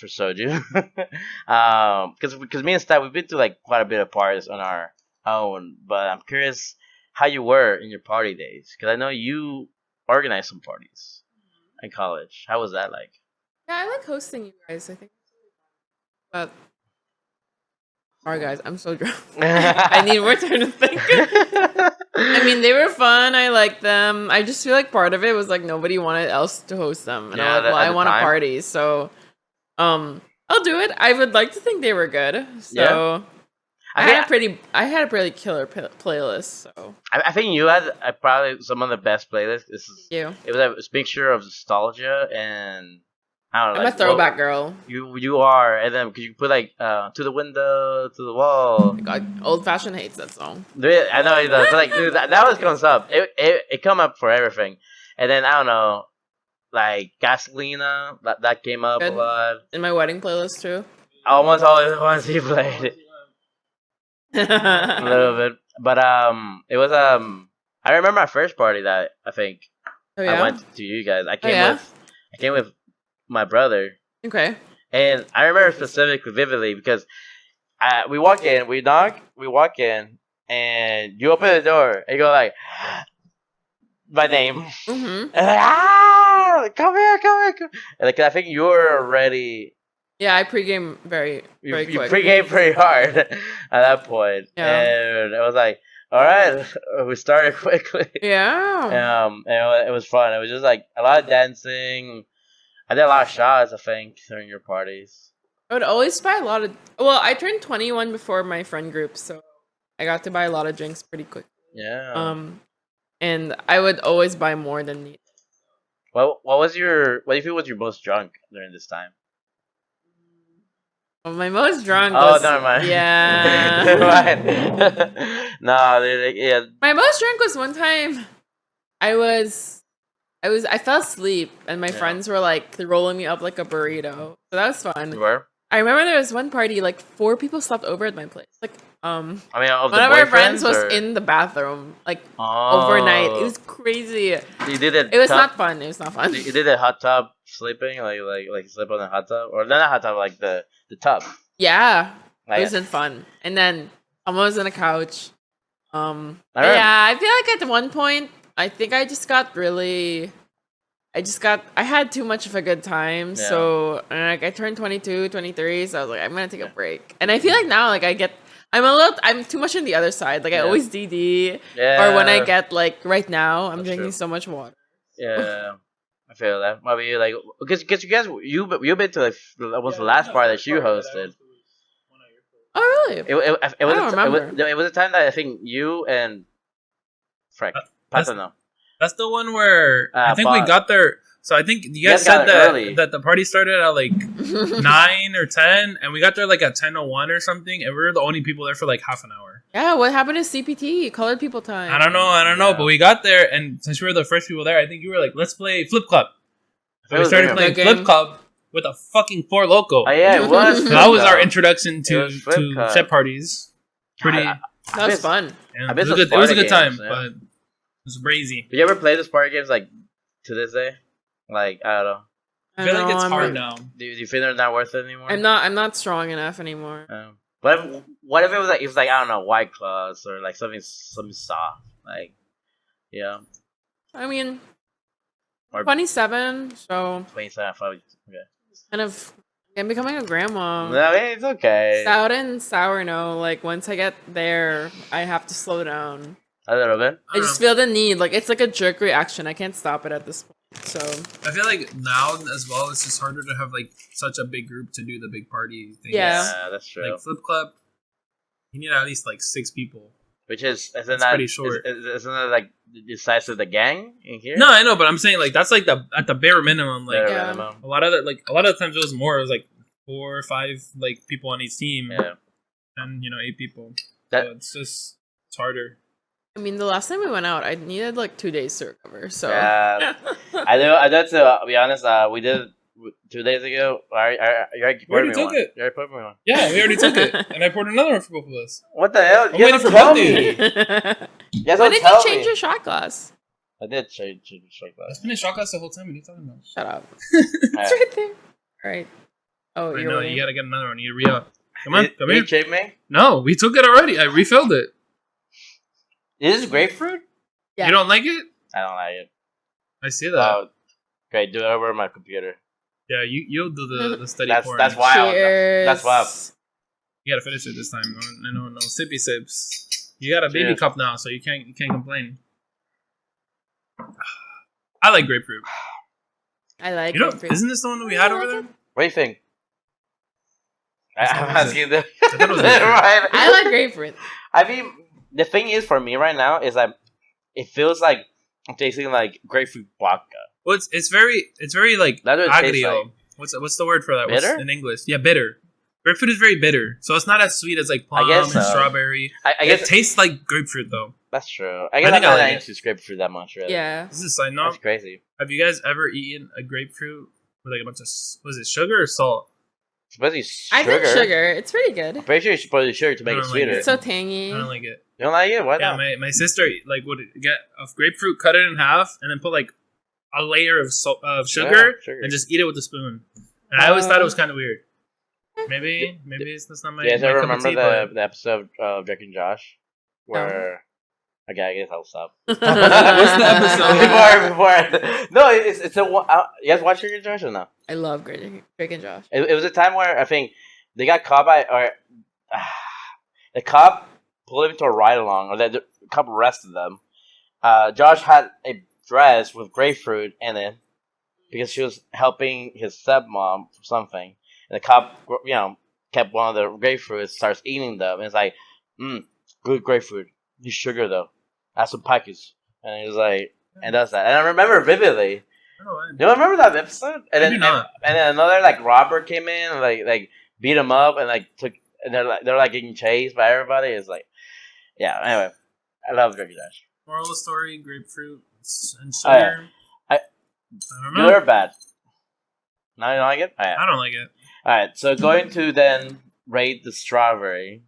Soju. Because me and Stat we've been to like quite a bit of parties on our own, but I'm curious how you were in your party days. Because I know you organized some parties in college. How was that like? Yeah, I like hosting you guys. I think, but sorry guys, I'm so drunk. I need more time to think. I mean, they were fun. I liked them. I just feel like part of it was like nobody wanted else to host them, and Yeah, I'm like, well, at I the want a time. party, so I'll do it. I would like to think they were good. So I think I had a pretty killer playlist. So I think you had probably some of the best playlists. you, It was a mixture of nostalgia and I don't know. I'm a Like, throwback girl. you are, and then could you put like to the window, to the wall. God, old fashioned hates that song. I know it does. But like dude, that was comes up. It come up for everything, and then I don't know, like Gasolina that came up Good. a lot. In my wedding playlist too. Almost all the ones he played it a little bit, but it was I remember my first party that I think Oh I yeah. went to you guys. Yeah? I came with my brother, Okay. and I remember specifically vividly because we walk in, we knock, we walk in, and you open the door, and you go like, my name, Mhm. and come here, come here, come. And like I think you were already Yeah, I pregame very you quick. pregame pretty hard at that point, Yeah. and it was like, all right, we started quickly. Yeah. And it was fun. It was just like a lot of dancing. I did a lot of shots, I think, during your parties. I would always buy a lot of. Well, I turned 21 before my friend group, so I got to buy a lot of drinks pretty quick. Yeah. And I would always buy more than needed. What do you feel was your most drunk during this time? Well, my most drunk Oh, was. never mind. Yeah. Never mind. No, dude, yeah. My most drunk was one time. I fell asleep, and my Yeah. friends were like rolling me up like a burrito. So that was fun. You were? I remember there was one party, like 4 people slept over at my place. Like, I mean, of the one of our friends boyfriends, was or- in the bathroom, like Oh. overnight. It was crazy. You did it. It was not fun. It was not fun. You did a hot tub sleeping, like sleep on the hot tub, or not a hot tub, like the tub. Yeah, it Like, wasn't fun. And then someone was on a couch. I remember- Yeah, I feel like at one point, I think I just got really. I had too much of a good time. Yeah. So, like, I turned 22, 23, so I was like, I'm gonna take a break. And I feel like now, like, I'm too much on the other side. Like, I Yeah. always DD. Yeah. Or when I get, like, right now, I'm That's drinking true. so much water. Yeah, I feel that. Maybe like because you guys you've been to like almost the last part that you hosted. Oh, really? It was I don't remember. it was a time that I think you and Frank That's- Patano. That's the one where I think we but- got there. So I think you guys guys got said there early. that the party started at like 9 or 10, and we got there like at 10:01 or something, and we were the only people there for like half an hour. Yeah, what happened to CPT? Colored People Time. I don't know, Yeah. but we got there, and since we were the first people there, I think you were like, "Let's play Flip Club." So It we was started good. playing Good Flip game. Club with a fucking Four Loco. Oh yeah, it was. So that was our Flip introduction It to was Flip Club. set parties. Pretty, I- That was miss- fun. yeah, I it miss was a those good. It was a party good time, games, yeah. but it was crazy. Did you ever play those party games like to this day? Like I don't know. I feel like know, it's I'm hard not- now. Do you feel they're not worth it anymore? I'm not strong enough anymore. What if it was like I don't know, White Claws or like something soft, like yeah, I mean, or 27, so 27. Okay. kind of. I'm becoming a grandma. No, it's okay. Stout and sour, no. Like, once I get there, I have to slow down. A little bit. I just feel the need. Like, it's like a jerk reaction. I can't stop it at this point. So, I feel like now as well, it's just harder to have like such a big group to do the big party thing. Yeah. That's true. Like Flip Club, you need at least like 6 people. Which isn't It's that pretty short. Isn't that like the size of the gang in here? No, I know, but I'm saying like that's like at the bare minimum. Like Bare Yeah. minimum. a lot of the times it was more. It was like 4 or 5 like people on each team, Yeah. and 8 people. That- So it's harder. I mean, the last time we went out, I needed like 2 days to recover. So, Yeah. I know. To be honest, we did it 2 days ago. You already We already poured me took one. it. You already poured me one. Yeah, we already took it, and I poured another one for both of us. What the hell? I'm You guys waiting don't for tell both of me. you. You guys when don't did tell you change me. your shot glass? I did change shot glass. It's been a shot glass the whole time. What are you talking about? Shut up. Alright. It's right there. All right. Oh, I you're know, winning. you gotta get another one. You need to re-up. Come on, come Did here. you chip me? No, we took it already. I refilled it. Is this grapefruit? Yeah. You don't like it? I don't like it. I see that. Oh, great. Do it over my computer. Yeah, you'll do the study That's pour. that's wild. Cheers. That's wild. You gotta finish it this time. No sippy sips. You got a baby Cheers. cup now, so you can't complain. I like grapefruit. I like You know, grapefruit. isn't this the one that we had over there? What do you think? That's I'm what I asking them. I thought it was grapefruit. Right. I like grapefruit. I mean, the thing is for me right now is that it feels like I'm tasting like grapefruit vodka. Well, it's very like That's what it tastes agrio. like. What's the word for that? Bitter? What's in English? Yeah, bitter. Grapefruit is very bitter, so it's not as sweet as like plum guess and so. strawberry. I It guess tastes like grapefruit though. that's true. I guess think I'm I not like it. into grapefruit that much, really. Yeah. This is a side That's note. crazy. Have you guys ever eaten a grapefruit with like a bunch of was it sugar or salt? It's supposed to I be sugar. think sugar. It's pretty good. I'm pretty sure you're supposed to sugar to make I it don't like sweeter. it. It's so tangy. I don't like it. You don't like it? Why Yeah, not? my sister like would get a grapefruit, cut it in half, and then put like a layer of sugar, sugar. and just eat it with a spoon. And I always thought it was kind of weird. Maybe that's not my. Do you guys my ever cup of remember tea, the episode of Drake and Josh? Where okay, I guess I'll stop. What's the episode? before no, it's a you guys watch Drake and Josh or no? I love Drake and Josh. It was a time where I think they got caught by the cop pulled him to a ride along, or the cop arrested them. Josh had a dress with grapefruit in it because she was helping his stepmom for something, and the cop, kept one of the grapefruits, starts eating them, and it's like, good grapefruit. Need sugar though. Add some packets, and he was like, and does that, and I remember vividly. Do you remember that episode? And then, Maybe not. and then another like robber came in and like beat him up and like took, and they're like getting chased by everybody. It's like, yeah. Anyway, I love Drake and Josh. Moral of the story: grapefruit and Oh, yeah. sugar. I don't Good know. or bad? No, you don't like it. I don't like it. All right. So going to then rate the strawberry.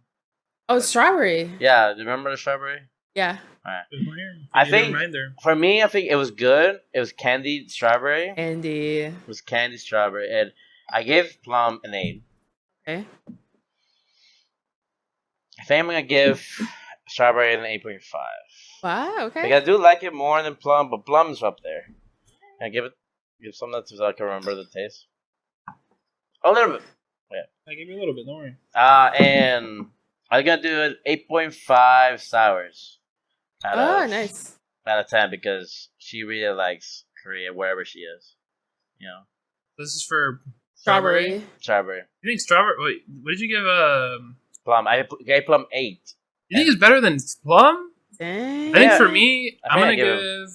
Oh, strawberry. Yeah, do you remember the strawberry? Yeah. I think- Reminder. For me, I think it was good. It was candied strawberry. Andy. It was candied strawberry, and I gave plum an 8. Okay. I think I'm gonna give strawberry an 8.5. Wow. Okay. Like, I do like it more than plum, but plum is up there. Can I give some of that so I can remember the taste? A little bit. I gave you a little bit. Don't worry. And I'm gonna do it 8.5 sours. Oh, nice. Out of 10 because she really likes Korea wherever she is. You know, This is for Strawberry. strawberry, You think strawberry? Wait, what did you give? plum. I gave plum 8. You think it's better than plum? Dang. I think Yeah. for me, I I'm think gonna I give give.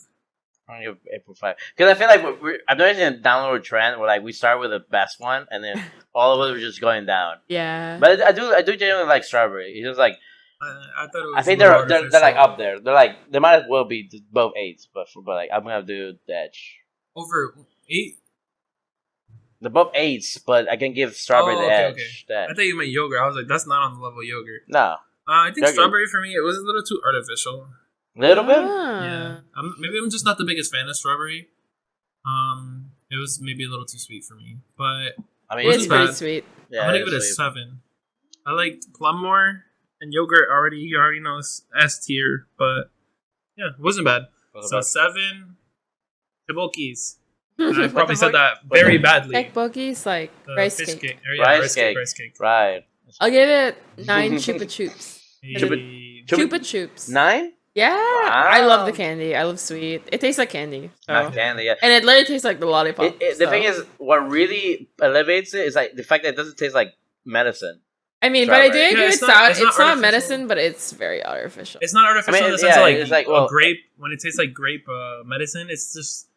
I'm gonna give 8.5 because I feel like I'm noticing a downward trend where like we start with the best one and then all of us are just going down. Yeah. But I do genuinely like strawberry. It's just like I thought it was. I think a little they're like artificial. up there. They're like they might as well be both 8s, but like I'm gonna do the edge. Over 8. They're both 8s, but I can give strawberry Oh, the okay, edge. okay. The edge. I thought you meant yogurt. I was like, that's not on the level of yogurt. No, I think Yogurt. strawberry for me, it was a little too artificial. little bit. Ah. Yeah, maybe I'm just not the biggest fan of strawberry. It was maybe a little too sweet for me, but I mean, It is wasn't pretty bad. sweet. yeah, I'm gonna it's give it a sweet. 7. I liked plum more, and yogurt you already know is S tier, but yeah, it wasn't bad. So 7 Tebokis. And I probably said that very badly. Egg boogies, like The rice fish cake. Or, yeah, Rice cake. Rice cake. Right. I'll give it 9 Chupa Chups. Hey. Chupa Chups. 9? Yeah. I love the Wow. candy. I love sweet. It tastes like candy. So. Not candy. Yeah. And it literally tastes like the lollipop. The so. thing is, what really elevates it is like the fact that it doesn't taste like medicine. I mean, but I do strawberry. agree Yeah, with it's not- Stout. it's It's not not artificial. medicine, but it's very artificial. It's not artificial I mean, in the sense yeah, of like, it's like, well- a grape. When it tastes like grape medicine, it's just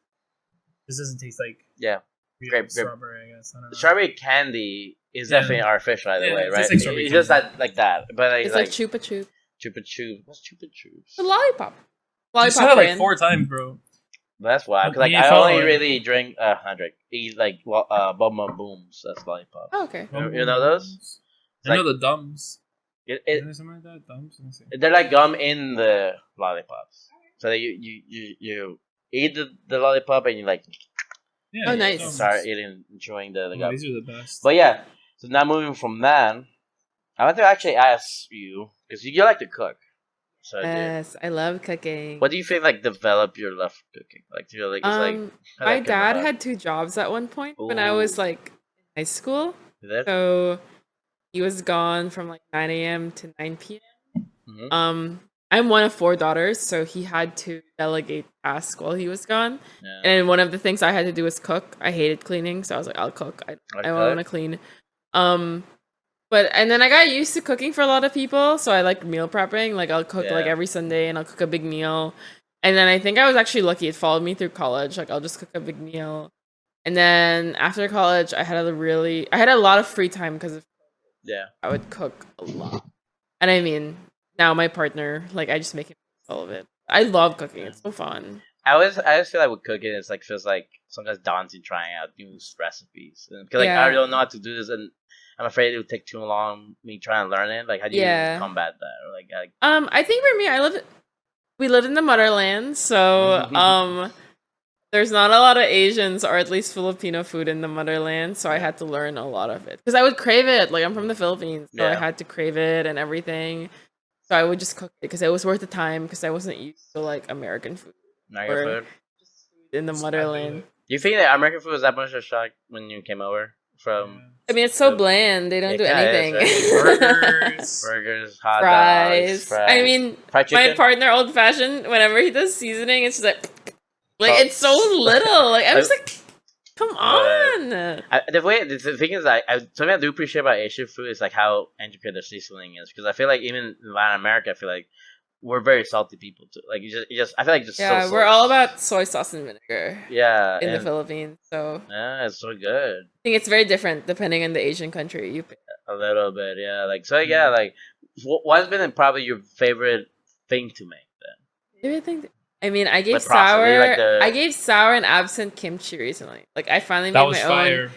this doesn't taste like Yeah. real Grape. strawberry. I guess I don't know. Strawberry candy is Yeah. definitely artificial either Yeah, way, it right? tastes like strawberry It's just candy. that like that, but like, It's like Chupa Chup. Chupa Chup. What's Chupa Chups? The lollipop. You Lollipop said it like brand. 4 times, bro. That's why, because like You I follow only it. really drink. I drink eat like Bum Bum Booms. That's lollipop. Oh, okay. You know those? I know the Dums. It, Isn't there something like that? Dums? Let me see. they're like gum in the lollipops. So that you eat the lollipop and you like Yeah, Oh, nice. start eating, enjoying the Oh, gum. these are the best. But yeah, so now moving from that, I want to actually ask you because you like to cook. So Yes, I love cooking. what do you think like developed your love for cooking? Like, do you like it's like how My that came dad about? had 2 jobs at one point when I was Ooh. like in high school. Is that? So he was gone from like 9 a.m. to 9 p.m. Mm-hmm. I'm one of 4 daughters, so he had to delegate tasks while he was gone. Yeah. And one of the things I had to do was cook. I hated cleaning, so I was like, I'll cook. I don't want to clean. But and then I got used to cooking for a lot of people, so I like meal prepping. Like I'll cook like Yeah. every Sunday, and I'll cook a big meal. And then I think I was actually lucky; it followed me through college. Like I'll just cook a big meal, and then after college, I had a lot of free time because Yeah. I would cook a lot. And I mean, now my partner, like I just make him all of it. I love cooking; it's so fun. I always feel like with cooking, it's like feels like sometimes daunting trying out new recipes because like I Yeah. don't know how to do this and I'm afraid it would take too long me trying to learn it. Like how do you Yeah. combat that? Or like I think for me, we live in the motherland, so there's not a lot of Asians or at least Filipino food in the motherland, so I had to learn a lot of it because I would crave it. Like I'm from the Philippines, so I Yeah. had to crave it and everything. So I would just cook it because it was worth the time because I wasn't used to like American food American or food. in the motherland. Do you think that American food was that much of a shock when you came over from I mean, it's so the- bland. They don't It do kinda is, anything. right? Burgers. burgers, hot Fries. dogs, I mean, fried my chicken? partner, old fashioned. Whenever he does seasoning, it's just like Oh. it's so little. Like I'm just like, come on. The thing is, something I do appreciate about Asian food is like how intricate the seasoning is because I feel like even in Latin America, I feel like we're very salty people too. Like you just I feel like just Yeah, so we're all about soy sauce and vinegar yeah in the and- Philippines. So Yeah, it's so good. I think it's very different depending on the Asian country you pick. A little bit, yeah. Like so, yeah. Like, what's been probably your favorite thing to make then? Favorite thing? I mean, I gave Like process, like the- I gave sour and absent kimchi recently. Like I finally That made was my fire. own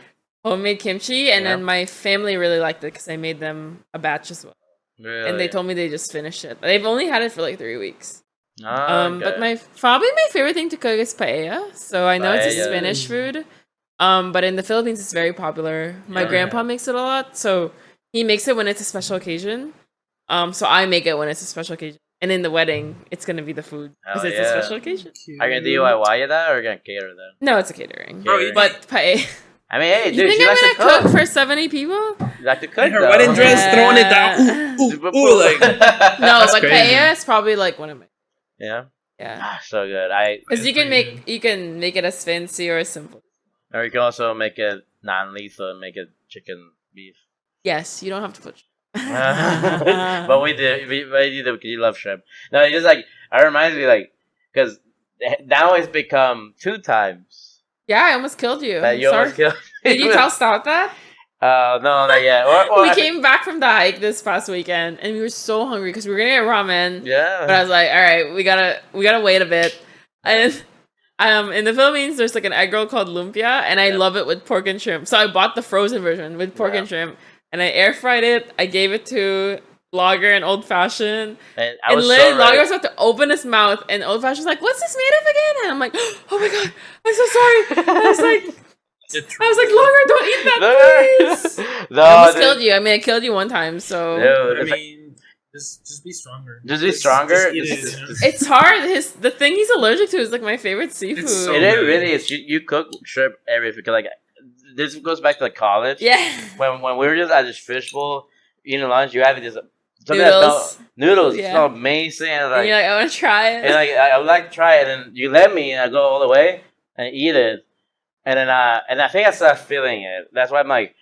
homemade kimchi, and Yeah. then my family really liked it because I made them a batch as well. Really? And they told me they just finished it. They've only had it for like 3 weeks. Oh, But okay. probably my favorite thing to cook is paella. So I know it's a Paella. Spanish food. But in the Philippines it's very popular. My Yeah. grandpa makes it a lot. So he makes it when it's a special occasion. So I make it when it's a special occasion. And in the wedding, it's gonna be the food because Hell it's a yeah. special occasion. Are you gonna DIY that or gonna cater that? No, it's a catering. Bro, you But paella. I mean, hey, You dude, think she I'm likes to gonna cook cook. for 70 people? You like to cook, Her though. wedding dress, throwing it down. Yeah. Ooh, ooh, ooh, like, No, but crazy. paella is probably like one of my Yeah. yeah. Ah, so good. Because you can pretty make it as fancy or as simple. Or you can also make it non-lethal and make it chicken beef. Yes, you don't have to put. But we do. We do because you love shrimp. No, it's just like it reminds me like because now it's become 2 times Yeah, I almost killed you. that you Sorry. almost killed. Did you tell Stout that? No, not yet. Or We I came back from the hike this past weekend, and we were so hungry because we were gonna get ramen. Yeah. But I was like, all right, we gotta wait a bit. And in the Philippines, there's like an egg roll called lumpia, and I love it with pork and shrimp. So I bought the frozen version with pork and shrimp, and I air fried it. I gave it to Lager and Old Fashioned. And I And was literally, so Lager ready. was about to open his mouth, and Old Fashioned's like, "What's this made of again?" And I'm like, "Oh my god, I'm so sorry." I was like, "Lager, don't eat that, please." No, I almost dude. killed you. I mean, I killed you one time, so Dude, I if I- mean, just be stronger. just be stronger. Just eat it, Just- you know? just- it's hard. The thing he's allergic to is like my favorite seafood. It's so It good. really is. You cook shrimp everything because like this goes back to like college. Yeah. When we were just at this fishbowl eating lunch, you have this something Noodles. noodles. Yeah. It's so amazing. And And like, you're like, I want to try it. and like I would like to try it, and you let me, and I go all the way and eat it, and then and I think I started feeling it. That's why I'm like,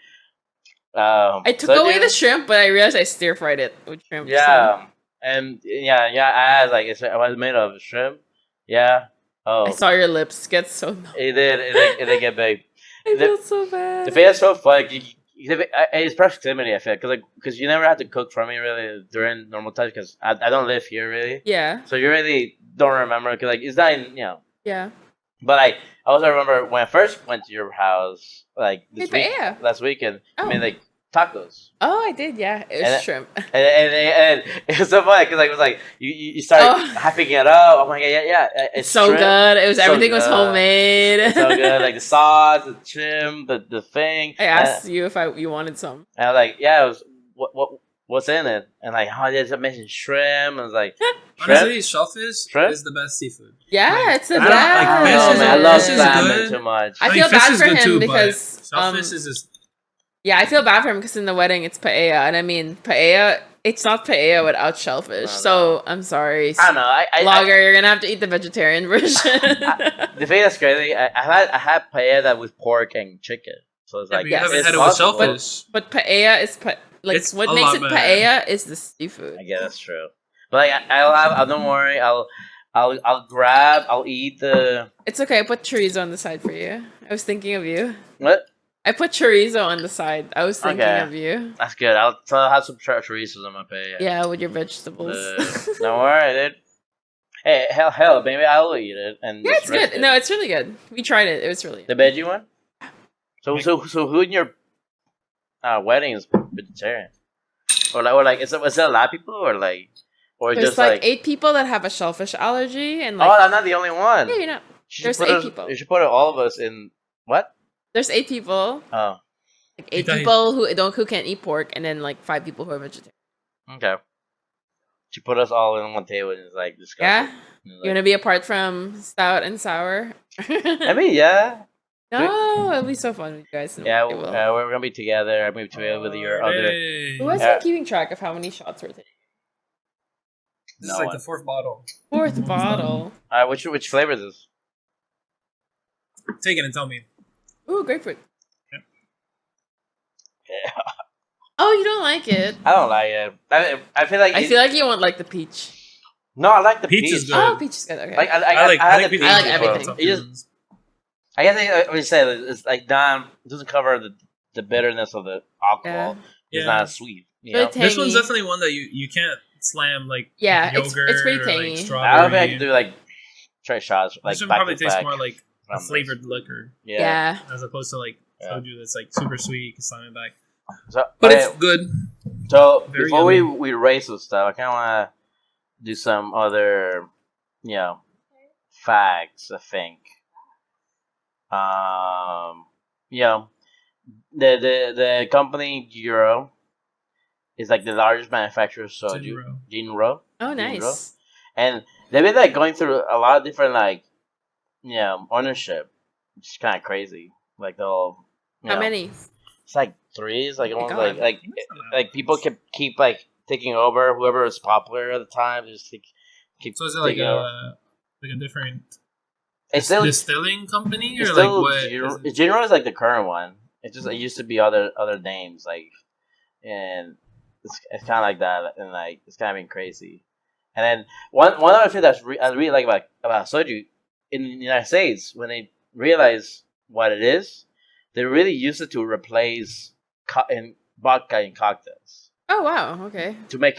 I took so away do- the shrimp, but I realized I stir fried it with shrimp. so- Yeah, and yeah. I was like, it was made of shrimp. Yeah. Oh, I saw your lips get so. it did. It did get big. I The- felt so bad. The thing that's so fun, it's proximity. I feel because you never have to cook for me really during normal times because I don't live here really, Yeah. so you really don't remember because like it's not in, Yeah. But I also remember when I first went to your house like this Hey, week, paella. last weekend. I Oh. mean like tacos. Oh, I did. Yeah, it was And- shrimp. And it was so funny because like it was like you started Oh. hyping it up. I'm like yeah, it's So shrimp. good. It was So everything was good. homemade. It's so good, like the sauce, the shrimp, the thing. I asked you if you wanted some. And I was like, yeah, it was what's in it? And like, oh, there's a mentioned shrimp. I was like, Honestly, shellfish Shrimp? is the best seafood. Yeah, Like, it's the I best. don't- like, fish oh is- man, I love fish is salmon good. too much. I mean, feel fish bad is for good him too, but because shellfish is just yeah, I feel bad for him because in the wedding it's paella, and I mean paella. It's not paella without shellfish. No, So I'm sorry, I don't know. I Lager. You're gonna have to eat the vegetarian version. the thing that's crazy. I had paella with pork and chicken. So it's yeah, like but you haven't it's had it with possible. shellfish. But paella is like It's what a makes lot it better. paella is the seafood. I guess that's true. But like I'll don't worry. I'll eat the It's okay. I put chorizo on the side for you. I was thinking of you. what? I put chorizo on the side. I was thinking Okay. of you. That's good. I'll have some chorizos on my paella. Yeah, with your vegetables. Don't worry, dude. Hey, hell, maybe I'll eat it. And Yeah, just it's rest good. it. No, it's really good. We tried it. It was really The veggie one. So who in your wedding is vegetarian? Or like is it a lot of people or There's just like 8 people that have a shellfish allergy, and like oh, I'm not the only one. yeah, you know, You should there's put 8 us- people. You should put all of us in what? There's 8 people, Oh, like 8 thought you- people who can't eat pork, and then like 5 people who are vegetarian. okay. She put us all in one table and it's like disgusting. Yeah, And it's you like- want to be apart from Stout and Sour? I mean, yeah, no, it'll be so fun with you guys. yeah. It will. We're gonna be together. I'm gonna be together with your other. Hey. Who has Yeah. been keeping track of how many shots we're taking? This No is like one. the 4th bottle. 4th bottle. Which flavor is this? Take it and tell me. Ooh, grapefruit. Yeah. Oh, you don't like it? I don't like it. I feel like I feel like you won't like the peach. no. I like the Peach peach. is good. Oh, peach is good. Okay. Like I I had the peach peach I like before. everything. It just, I guess what you say it's like it doesn't cover the bitterness of the alcohol. Yeah. It's not sweet. You Really know? tangy. This one's definitely one that you can't slam like Yeah, yogurt it's pretty or, tangy. like I strawberry. don't think I can do like try shots like This one back probably to tastes back more like a from this. flavored liquor Yeah. Yeah. as opposed to like Yeah. soju that's like super sweet. You can slam it back, So, but okay, it's good. so very before yummy. we rate some stuff, I kind of want to do some other, facts. I think. You know, the company Euro is like the largest manufacturer of soju. Jinro. Oh, nice. And they've been like going through a lot of different ownership, which is kind of crazy. Like the whole. How many? It's like 3. It's like Oh my almost God. like people keep like taking over whoever was popular at the time. Just keep. So is it like taking over. a different It's still distilling company it's or like still what? General is like the current one. It used to be other names and it's kind of like that, and like it's kind of been crazy. And then one other thing I really like about soju in the United States, when they realize what it is, they really use it to replace vodka in cocktails Oh, wow. Okay. to make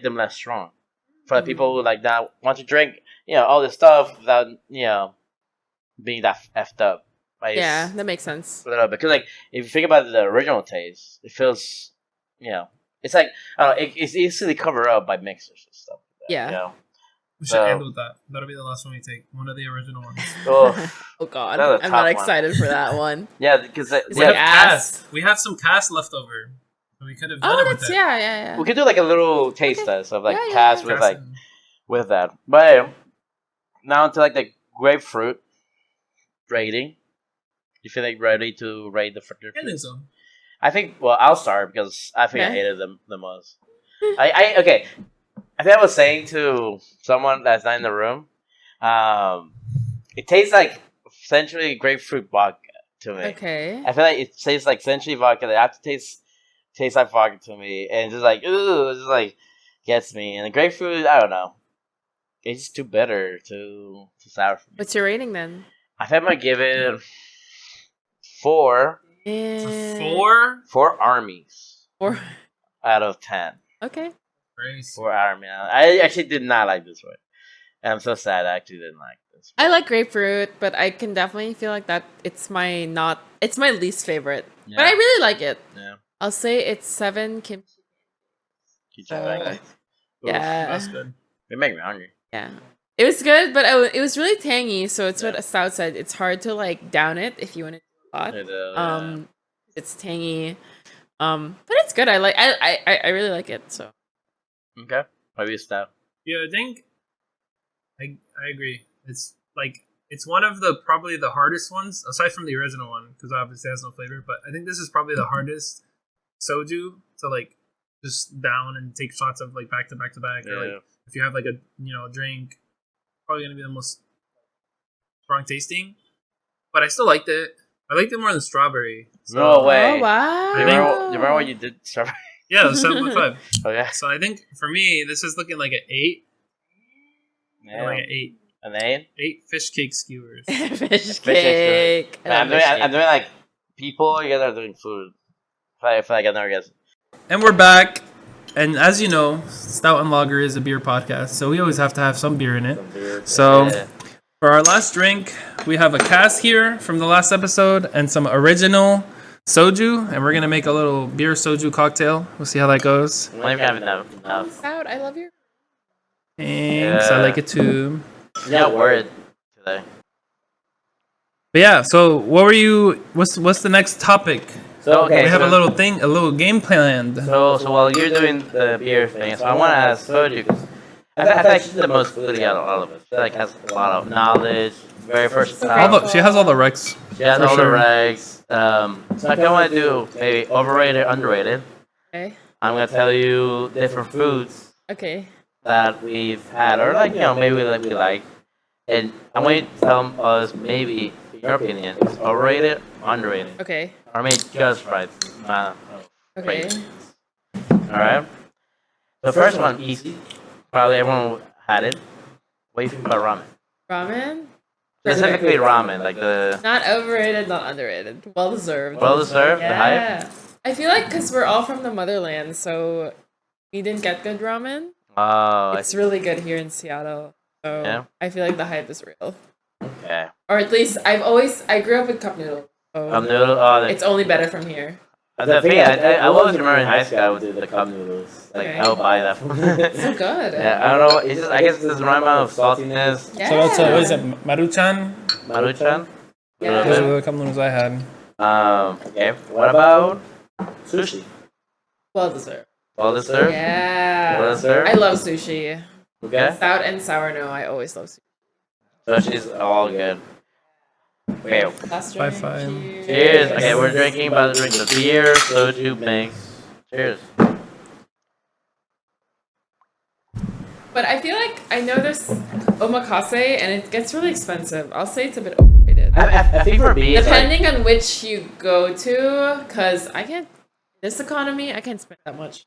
them less strong. For the people who like that want to drink, all this stuff without being that effed up. Like, Yeah, that makes sense. because like if you think about the original taste, it feels, it's like I don't know, it's easily covered up by mixers and stuff. Like that, Yeah. We should So- end with that. That'll be the last one we take. One of the original ones. Oh, Oh, God. That was a I'm tough not one. excited for that one. yeah, because It's We like have ass. cast. We have some cast left over. So we could have done Oh, it with that's, it. yeah. we could do like a little taste test of like Yeah, yeah, cast yeah. with like with that. But now to like the grapefruit rating. You feel like ready to rate the fruit? I think so. I think. Well, I'll start because I think I Okay. hated them the most. Okay. I think I was saying to someone that's not in the room. It tastes like essentially grapefruit vodka to me. Okay. I feel like it tastes like essentially vodka. They have to taste like vodka to me, and it's just like ooh, it's just like gets me. And the grapefruit, I don't know. It's just too bitter, too sour for me. What's your rating then? I think I might give it 4 4? armies 4. out of 10. Okay. Crazy. 4 armies. I actually did not like this one. And I'm so sad I actually didn't like this one. I like grapefruit, but I can definitely feel like that it's my least favorite. But I Yeah. really like it. Yeah. I'll say it's 7 kimchi. Oof, Yeah. That's good. you make me hungry. Yeah. It was good, but it was really tangy. So it's what Stout said. It's hard to like down it if you want to do a lot. It's tangy. But it's good. I really like it. So Okay. Maybe Stout. Yeah, I think I agree. It's like it's one of the probably the hardest ones aside from the original one because obviously it has no flavor. But I think this is probably the hardest soju to like just down and take shots of like back to back to back. Or like if you have like a drink, probably gonna be the most strong tasting. But I still liked it. I liked it more than strawberry. So, No way. Oh wow. You remember what you did? Strawberry? Yeah, it was 7.5. Okay. So I think for me, this is looking like an 8. Yeah. Like an 8. An 8? 8 fish cake skewers. Fish cake. I'm doing like people. You guys are doing food. I feel like I never guess. And we're back. And as you know, Stout and Lager is a beer podcast, so we always have to have some beer in it. So for our last drink, we have a cask here from the last episode and some original soju, and we're gonna make a little beer soju cocktail. We'll see how that goes. When you have enough. Stout, I love your. Thanks, I like it too. Yeah, word today. But yeah, so what were you? What's the next topic? So okay, We have a little game planned. So while you're doing the beer thing, so I want to ask Soju because I feel like she's the most foodie out of all of us. She like has a lot of knowledge, very versatile. She has all the recs. She has for all sure. the regs. So I kind of want to do maybe overrated, underrated. Okay. I'm gonna tell you different foods Okay. that we've had, or like maybe we like, and I'm going to tell us maybe your opinion is overrated, underrated, Okay. or maybe just right. Okay. Great. All right. The first one, easy. Probably everyone had it. What do you think about ramen? Ramen. Specifically ramen, like the Not overrated, not underrated. Well deserved. well deserved, the hype. Yeah. I feel like because we're all from the motherland, so we didn't get good ramen. Oh, It's really good here in Seattle. So Yeah. I feel like the hype is real. okay. Or at least I grew up with cup noodles. So Cup noodle. Oh, it's only better from here. the thing. I always remember in high school I would do the cup noodles. Like Okay. I would buy that. So good. Yeah, I don't know. It's just I guess it's the right amount of saltiness. Yeah. So that's what is it? Maruchan. Maruchan. Yeah. Those are the cup noodles I had. Okay. What about sushi? Well deserved. Well deserved. Yeah. Well deserved. I love sushi. Okay. Stout and sour no, I always love sushi. Sushi's all good. Okay. Last Bye, drink. bye. Cheers. Okay, we're drinking about to drink the beer, soju mix. Cheers. But I feel like I know there's omakase and it gets really expensive. I'll say it's a bit overrated. I think for me, it's like, Depending on which you go to, because I can't, this economy, I can't spend that much.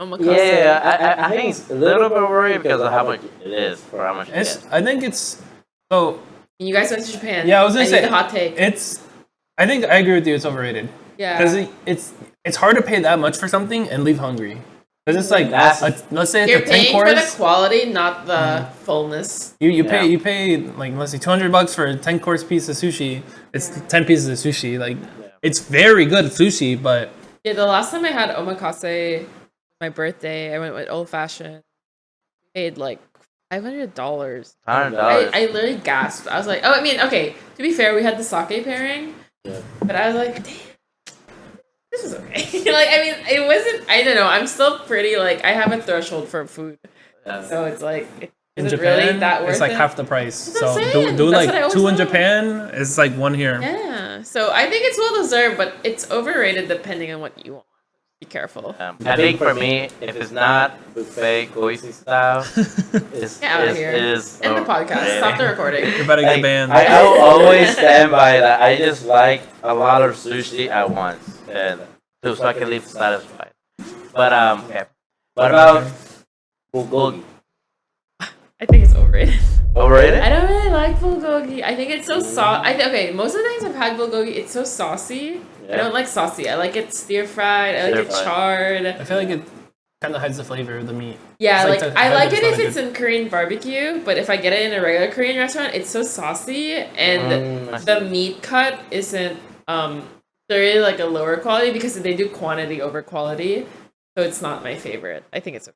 Omakase. yeah, I think it's a little bit worried because of how much it is for how much it is. I think it's so. You guys went to Japan. Yeah, I was gonna need say the hot take. I think I agree with you. It's overrated Yeah. because it's hard to pay that much for something and leave hungry. Because it's like let's say it's You're a 10 paying for the course. quality, not the fullness. You Yeah. pay like let's say $200 for a 10 course piece of sushi. It's 10 pieces of sushi. Like it's very good sushi, but Yeah, the last time I had omakase, my birthday, I went with old fashioned. Paid like $500. $100. I literally gasped. I was like, oh, I mean, okay. To be fair, we had the sake pairing, but I was like, damn, this is okay. Like, I mean, it wasn't. I don't know. I'm still pretty like I have a threshold for food, so it's like, in is it Japan really that worth it's like it? half the price. That's what So I'm do saying. do That's like what I always 2 in thought. Japan. It's like 1 here. Yeah. So I think it's well deserved, but it's overrated depending on what you want. Be careful. I think for me, if it's not buffet goisy style, it's Get out of here. is End the podcast. Stop the recording. You're about to get banned. I will always stand by that. I just like a lot of sushi at once, and so I can leave satisfied. But okay. What about bulgogi? I think it's overrated. Overrated? I don't really like bulgogi. I think it's so saucy. Okay, most of the times I've had bulgogi, it's so saucy. I Yeah. don't like saucy. I like it stir fried. I like it Stir-fried. charred. I feel like it kind of hides the flavor of the meat. Yeah, It's like to I have like it's it if not a it's in Korean barbecue, but if I get it in a regular Korean restaurant, it's so saucy and I the meat cut isn't they're really like a lower quality because they do quantity over quality. So it's not my favorite. I think it's okay.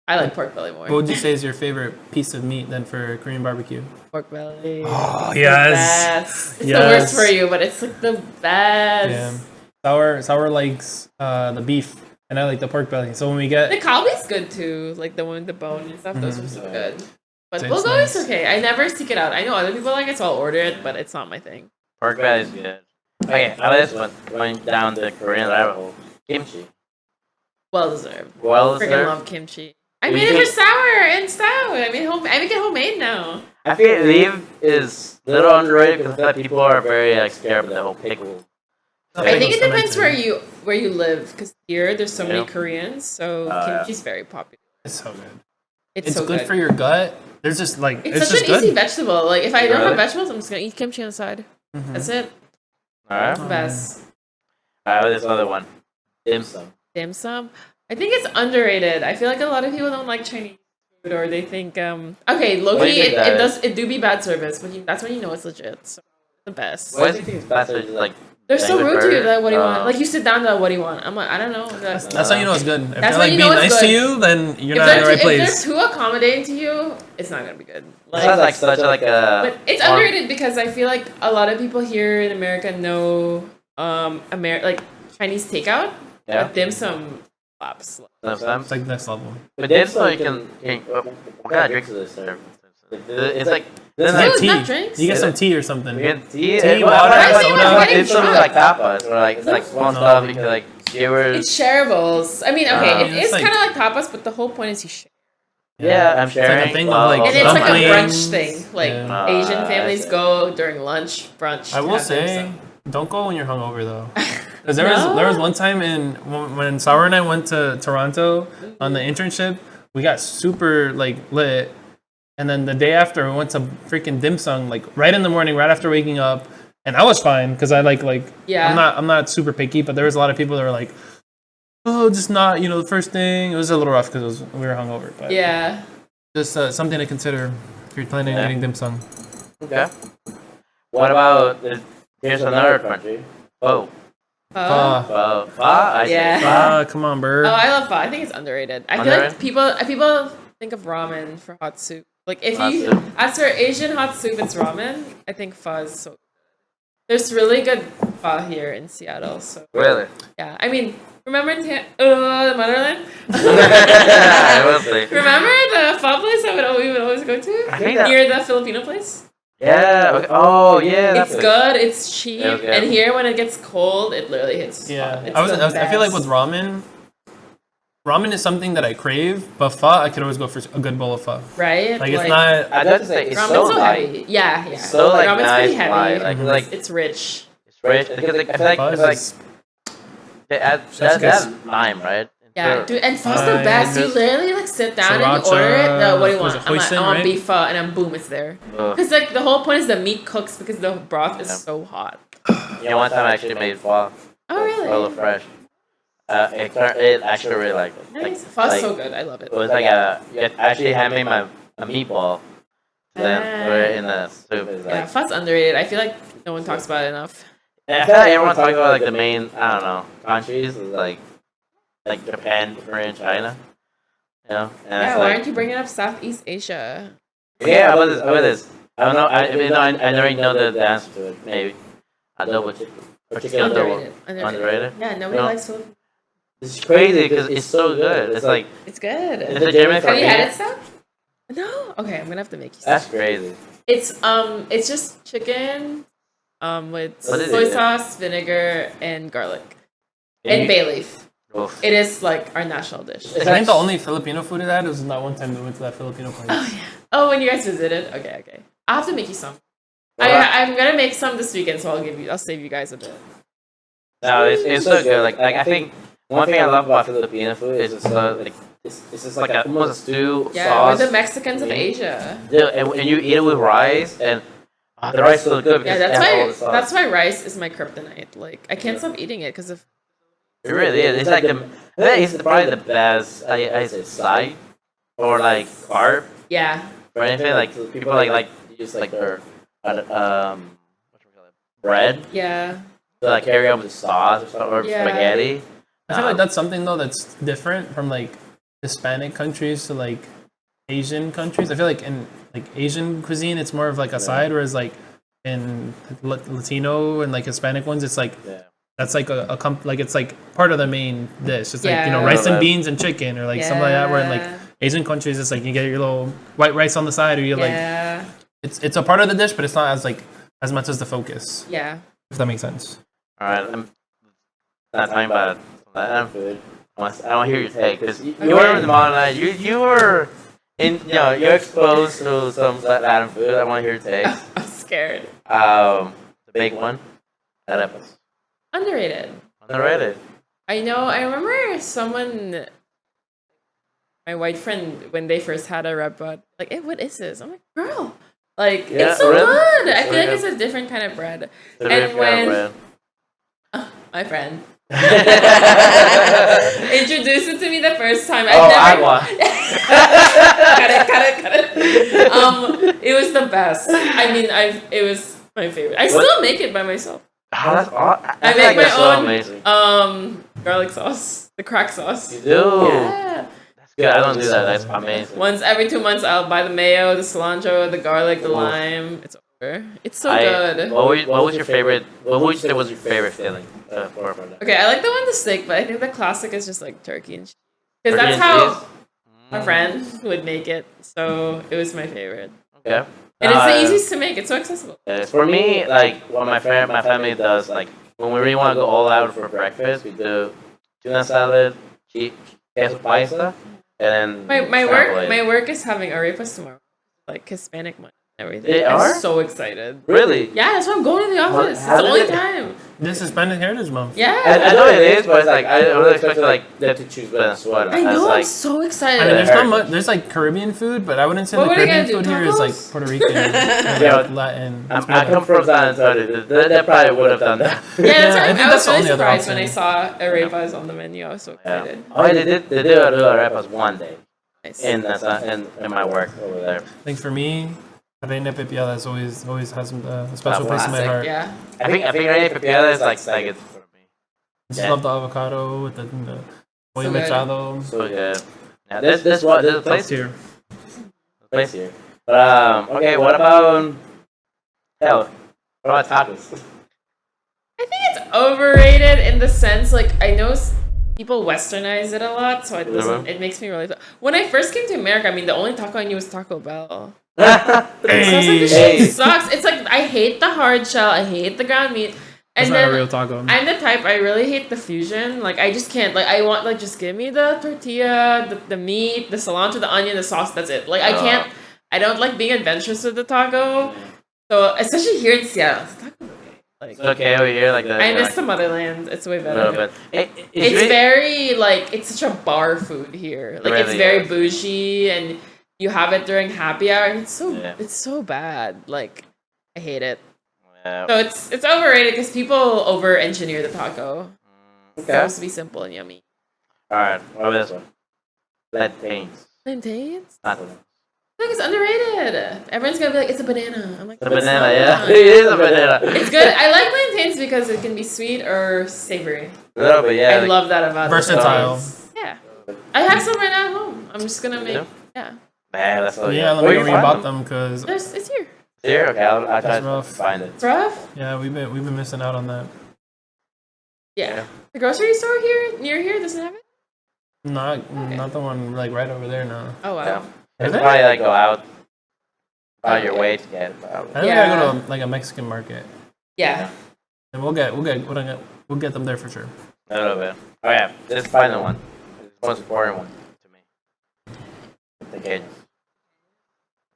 I like pork belly more. What would you say is your favorite piece of meat then for Korean barbecue? Pork belly. Oh, It's yes. the best. It's the worst for you, but it's like the best. Yeah. Sour likes the beef, and I like the pork belly. So when we get The kalbi's good too, like the one with the bone and stuff. Those are so good. But So it's bulgogi is nice. okay. I never seek it out. I know other people like it, so I'll order it, but it's not my thing. Pork belly is good. Okay, now this one. Going down the Korean rabbit hole. Kimchi. Well deserved. Well Freaking deserved. love kimchi. I You made it for think- sour and stout. I make it homemade now. I feel leaf is a little underrated because I feel like people are very scared of the whole pickle. I think it Pickle's depends fermented. where you live, because here there's so many Yeah. Koreans, so kimchi's very popular. it's so good. It's It's so good for your gut. There's just like It's it's such just an easy good. vegetable. Like if I don't Really? have vegetables, I'm just gonna eat kimchi on the side. Mhm. That's it. Alright. It's the best. Alright, this other one. Dim sum. Dim sum. I think it's underrated. I feel like a lot of people don't like Chinese food, or they think okay, What do Loki, you think that it do be bad service, but that's when you know it's legit. So the best. What do you think is better? Like They're so language rude to you. barrier? Like, what do you want? Oh. Like you sit down, like, what do you want? I'm like, I don't know. That's how you know it's good. If That's they're when like you being know it's nice to good. you, then you're If not in the right if place. they're too accommodating to you, it's not gonna be good. It sounds like such a But it's farm- underrated because I feel like a lot of people here in America know like Chinese takeout. Yeah. But dim sum slaps. Dim sum. It's like next level. But dim sum you can what kind of drinks is this? It's like then Dude, like it's tea. not drinks. You get some tea or something. You get tea, Tea, well, water, I soda. like dim sum is Drunk. like tapas or like it's like small stuff you can like skewers. It's shareables. I mean, okay, it It's is like- kind of like tapas, but the whole point is you share. Yeah, I'm It's like sharing. a thing well, of like And it's like a brunch dumplings. thing. Like Yeah. Asian I families see. go during lunch, brunch. I to will have dim say, sum. don't go when you're hungover though. Because No? there was one time when Sour and I went to Toronto on the internship, we got super like lit, and then the day after we went to freaking dim sum like right in the morning, right after waking up, and I was fine because I like Yeah. I'm not super picky, but there was a lot of people that were like, oh, just not the first thing. It was a little rough because we were hungover, but Yeah. just something to consider if you're planning on Yeah. eating dim sum. Okay. What about here's another country. Oh. Pho. I Yeah. say pho. Come on, bird. Oh, I love pho. I think it's underrated. I feel like people think of ramen for hot soup. Like if Hot you soup. ask for Asian hot soup, it's ramen. I think pho is so. There's really good pho here in Seattle. So Really? yeah, I mean, remember the motherland? I will say. Remember the pho place that we would always go to I think that- near the Filipino place? Yeah. Okay. Oh yeah. It's that's good. It's cheap, Yeah, okay. and here when it gets cold, it literally hits. Yeah, spot. It's I feel like best. with ramen is something that I crave, but pho, I could always go for a good bowl of pho. right. Like it's not. I'd have to say it's Ramen's so so light. heavy. Yeah, yeah. It's so like Ramen's nice, pretty heavy. light. Like It's rich. it's rich because like, I feel like Pho it's like is- they add That's that's good. lime, right? Yeah, dude, and pho's the Lime, best. You just literally like sit down and you sriracha, order it. What do you was want? it I'm like, hoisin, I want right? beef pho, and then boom, it's there. Ugh. Because like the whole point is the meat cooks because the broth is Yeah. so hot. Yeah, one time I actually made pho. Oh really? Hello Fresh. It actually really like it. Nice. Like, Pho's like, so good. I love it. it was like it actually had made a meatball. Then put it in the soup. It's Yeah, like pho's underrated. I feel like no one talks about it enough. I feel like everyone talks about like the main I don't know countries like Japan, Korea, and China. You know? And Yeah, it's why like, aren't you bringing up Southeast Asia? yeah, about this. I don't know. I already know the answer to it. Maybe adobo chicken or chicken adobo. Underrated. Underrated. Yeah, nobody No. likes Filipino. It's crazy because it's so good. It's like It's good. it's legitimate for Have you me. had it, stuff? No. Okay, I'm gonna have to make you some. That's crazy. It's just chicken, with What is soy it? sauce, vinegar, and garlic, And and you- bay leaf. Oof. It is like our national dish. I think the only Filipino food it had was that one time we went to that Filipino place. Oh yeah. Oh, when you guys visited. Okay. I'll have to make you some. Well, I'm gonna make some this weekend, so I'll save you guys a bit. No, it's so good. Like I think one thing I love about Filipino food is it's like it's just like almost a stew Yeah, sauce. we're the Mexicans of Yeah. Asia. Dude, and you eat it with rice and the rice is so good Yeah, because it has all the sauce. that's why rice is my kryptonite. Like I can't stop eating it because of. It really is. It's like I think it's probably the best. I say side or like carb Yeah. or anything. Like people like use like their what you call it, bread. Yeah. like carry over the sauce or Yeah. spaghetti. I feel like that's something though that's different from like Hispanic countries to like Asian countries. I feel like in like Asian cuisine, it's more of like a side, whereas like in Latino and like Hispanic ones, it's like that's like like it's like part of the main dish. It's like rice and beans and chicken or like something like that. Where in like Asian countries, it's like you get your little white rice on the side, or you like it's a part of the dish, but it's not as like as much as the focus. Yeah. If that makes sense. All right, I'm not talking about Latin food. I want to hear your take because you were in the modern. You were you're exposed to some Latin food. I want to hear your take. I'm scared. The big one, arepas. Underrated. Underrated. I know. I remember someone, my white friend, when they first had a arepa, like, hey, what is this? I'm like, girl, like, it's so good. I feel like it's a different kind of bread. And when my friend introduced it to me the first time, agua. cut it. It was the best. I mean, it was my favorite. I still make it by myself. Oh, that's awesome. I make my so own amazing. Garlic sauce, the crack sauce. You do? Yeah. That's good. I don't do that. That's amazing. Once every 2 months, I'll buy the mayo, the cilantro, the garlic, the lime. It's over. It's so good. What was your favorite? What would you say was your favorite filling? For that? Okay, I like the one with the steak, but I think the classic is just like turkey and cheese. Because Turkey that's and how cheese? my friend would make it. So it was my favorite. Okay. And it's the easiest to make. It's so accessible. For me, like what my family does, like when we really want to go all out for breakfast, we do tuna salad, queso paisa, and then My scrambled eggs. my work is having arepas tomorrow, like Hispanic money and everything. They I'm are? so excited. Really? Yeah, that's why I'm going to the office. It's how the did only it- time. This is Hispanic Heritage Month. Yeah. I know it is, but it's like I would expect like them to choose Venezuela. I know. Like, I'm so I excited. mean, there's not much. There's like Caribbean food, but I wouldn't say What the were they Caribbean gonna food do, here is like tacos? Puerto Rican, and Yeah. like Latin. I come from San Antonio. They probably would have done that. Yeah, that's Yeah, I right. think I that's was the really only other surprised when I option. saw arepas on the menu. I was so Yeah. excited. Oh, they did arepas one day Nice. in my work over there. I think for me, reina pepiada is always has a special place in my Classic, heart. yeah. I think Reina Pepiada is like it's for me. I just Yeah. love the avocado with the pollo good. mechado. So good. Yeah, there's a place here. here. But okay, what about hell? What about tacos? I think it's overrated in the sense, like, I know people westernize it a lot, so it makes me really. When I first came to America, I mean, the only taco I knew was Taco Bell. So I was like, this shit sucks. It's like, I hate the hard shell, I hate the ground meat. It's And not then a real taco. I'm the type, I really hate the fusion. Like, I just can't. Like, I want, like, just give me the tortilla, the meat, the cilantro, the onion, the sauce, that's it. Like, I can't, I don't like being adventurous with the taco. So, especially here in Seattle, it's taco okay. Like, It's okay over here, like I miss the motherland. It's way a little better. bit. It's very, like, it's such a bar food here. Like, it's Really very is. bougie, and you have it during happy hour, and Yeah. it's so bad. Like, I hate it. Yeah. So it's overrated because people over engineer the taco. It's Okay. supposed to be simple and yummy. All right. What about this one? Plantains. Plantains? Not the I think it's underrated. Everyone's gonna be like, it's a banana. I'm like, The "No, it's banana, not." yeah. It is a banana. It's good. I like plantains because it can be sweet or savory. A little bit, yeah. I like- love that about Versatile. plantains. Yeah. I have some right now at home. I'm just gonna make. do? Yeah. Man, that's so Yeah, let me know where you bought them, cause It's here. Here, okay, I'll try That's to rough. find it. It's rough. yeah, we've been missing out on that. Yeah. Yeah. The grocery store here near here doesn't have it. Not the one like right over there now. Oh wow. Yeah. Is It's it? probably like go out your way to get it. I think Yeah. we gotta go to like a Mexican market, Yeah. and we'll get them there for sure. A little bit. Oh yeah, this final one. This is the most important one to me. The Cajuns.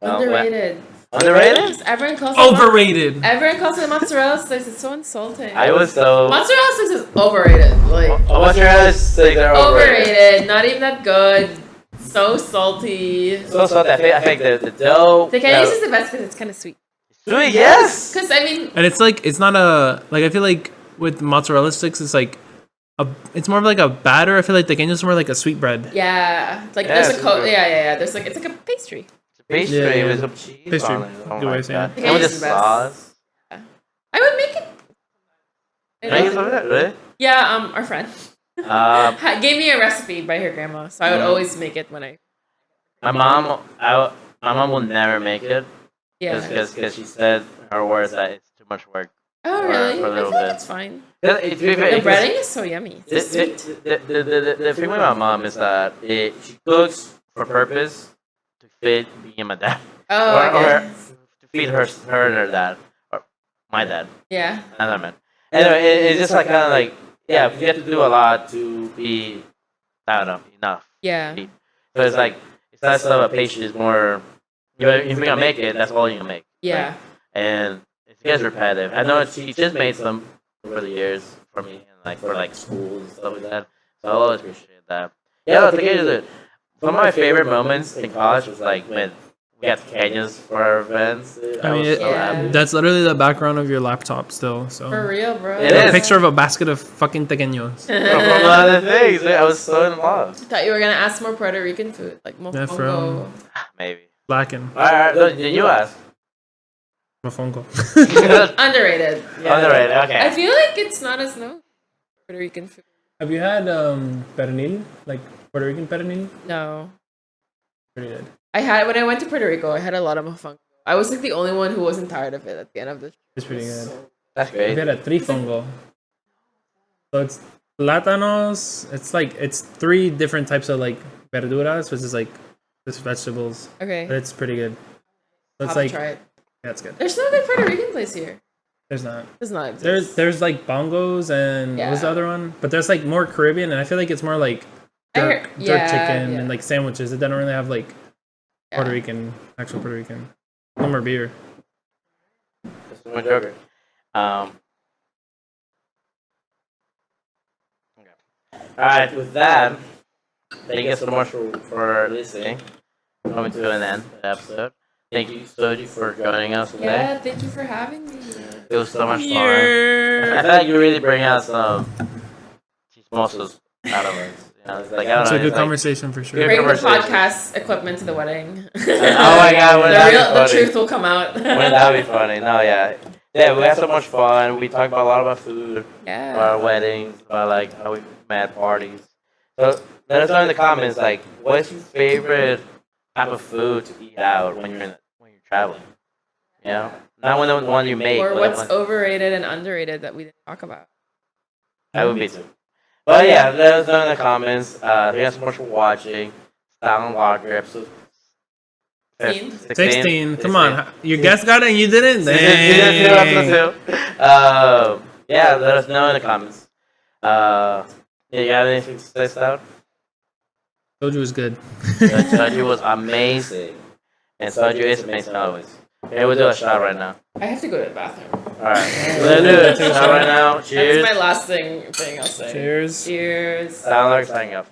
Underrated. Underrated? Everyone calls it Overrated. Everyone calls it mozzarella sticks. It's so insulting. I was so. Mozzarella sticks is overrated. Like Mozzarella sticks are overrated. overrated. Not even that good. So salty. So salty. I think the dough. The Chinese is the best because it's kind of sweet. Sweet, yes. Because I mean, And it's not a like I feel like with mozzarella sticks it's like it's more of like a batter. I feel like the Kenya's is more like a sweet bread. yeah, it's like Yeah, there's a it's coat. good. Yeah. There's like it's like a pastry. Pastry Yeah. with some cheese Pastry. on it. Oh Good my way of saying god. it. And with the It's the best. sauce. I would make it. Make some of that, really? Yeah, our friend Um, gave me a recipe by her grandma, so I would always make it when I. my mom, my mom will never make it Yeah. because she said her words that it's too much work. Oh for- really? for a I little feel like bit. it's fine. The The breading is so yummy. The, It's sweet. the thing with my mom is that she cooks for purpose to feed me and my dad, Oh, or okay. to feed her and her dad, or my dad. Yeah. Another man. Anyway, it's just like kind of like yeah, you have to do a lot to be I don't know enough. Yeah. So it's like it's less of a patient, it's more if you're gonna make it, that's all you're gonna make. Yeah. And it gets repetitive. I know she just made some over the years for me, and like for like schools and stuff like that. So I always appreciate that. Yeah, the thing is that some of my favorite moments in college was like when we got tequeños for our events. I mean, was so Yeah. happy. that's literally the background of your laptop still. So For real, bro. It a is. picture of a basket of fucking tequeños. From other things, I was so in love. Thought you were gonna ask more Puerto Rican food, like mofongo. from- Maybe. Blackened. All right, look, you ask. Mofongo. Underrated. Yeah. Underrated. I Okay. feel like it's not as known. Puerto Rican food. Have you had pernil? Like Puerto Rican pernil? No. Pretty good. I had when I went to Puerto Rico. I had a lot of mofongo. I was like the only one who wasn't tired of it at the end of the. It's pretty good. That's I've great. had a trifongo. So it's plátanos. It's like it's 3 different types of like verduras, which is like just vegetables. Okay. But it's pretty good. So it's I'll like try it. yeah, it's good. There's no good Puerto Rican place here. There's not. Does not exist. There's like bongos and what was the Yeah. other one? But there's like more Caribbean, and I feel like it's more like I jerk, heard- jerk yeah, chicken yeah. and like sandwiches. It doesn't really have like Puerto Yeah. Rican, actual Puerto Rican. No more beer. That's my joker. Okay. All right. With that, thank you so much for listening. Coming to an end of the episode. Thank you, Soju, for joining us today. Yeah. Thank you for having me. It was so much fun. I feel like you really bring out some chismosos out of us. You know, it's like, I don't It's know, a good it's like- conversation for sure. Good Bring the conversation. podcast equipment to the wedding. Oh my God, wouldn't that be the funny? truth will come out. Wouldn't that be funny? No, yeah. Yeah, we had so much fun. We talked about a lot about food, about Yeah. our weddings, about like how we met parties. So let us know in the comments, like, what's your favorite type of food to eat out when you're traveling? You know, not when the one you make. Or but what's when- overrated and underrated that we didn't talk about. That would be too. But yeah, let us know in the comments. Thank you guys so much for watching. Stout and Lager episode 16. Come on. You guys got it and you didn't? Season 2, episode 2. Yeah, let us know in the comments. Yeah, you have anything to say, Stout? Soju is good. Soju was amazing. And Soju is amazing always. Okay, we'll do a shot right now. I have to go to the bathroom. Alright, let's do it. Shot right now. Cheers. That's my last thing I'll say. Cheers. Cheers. Stout and Lager signing off.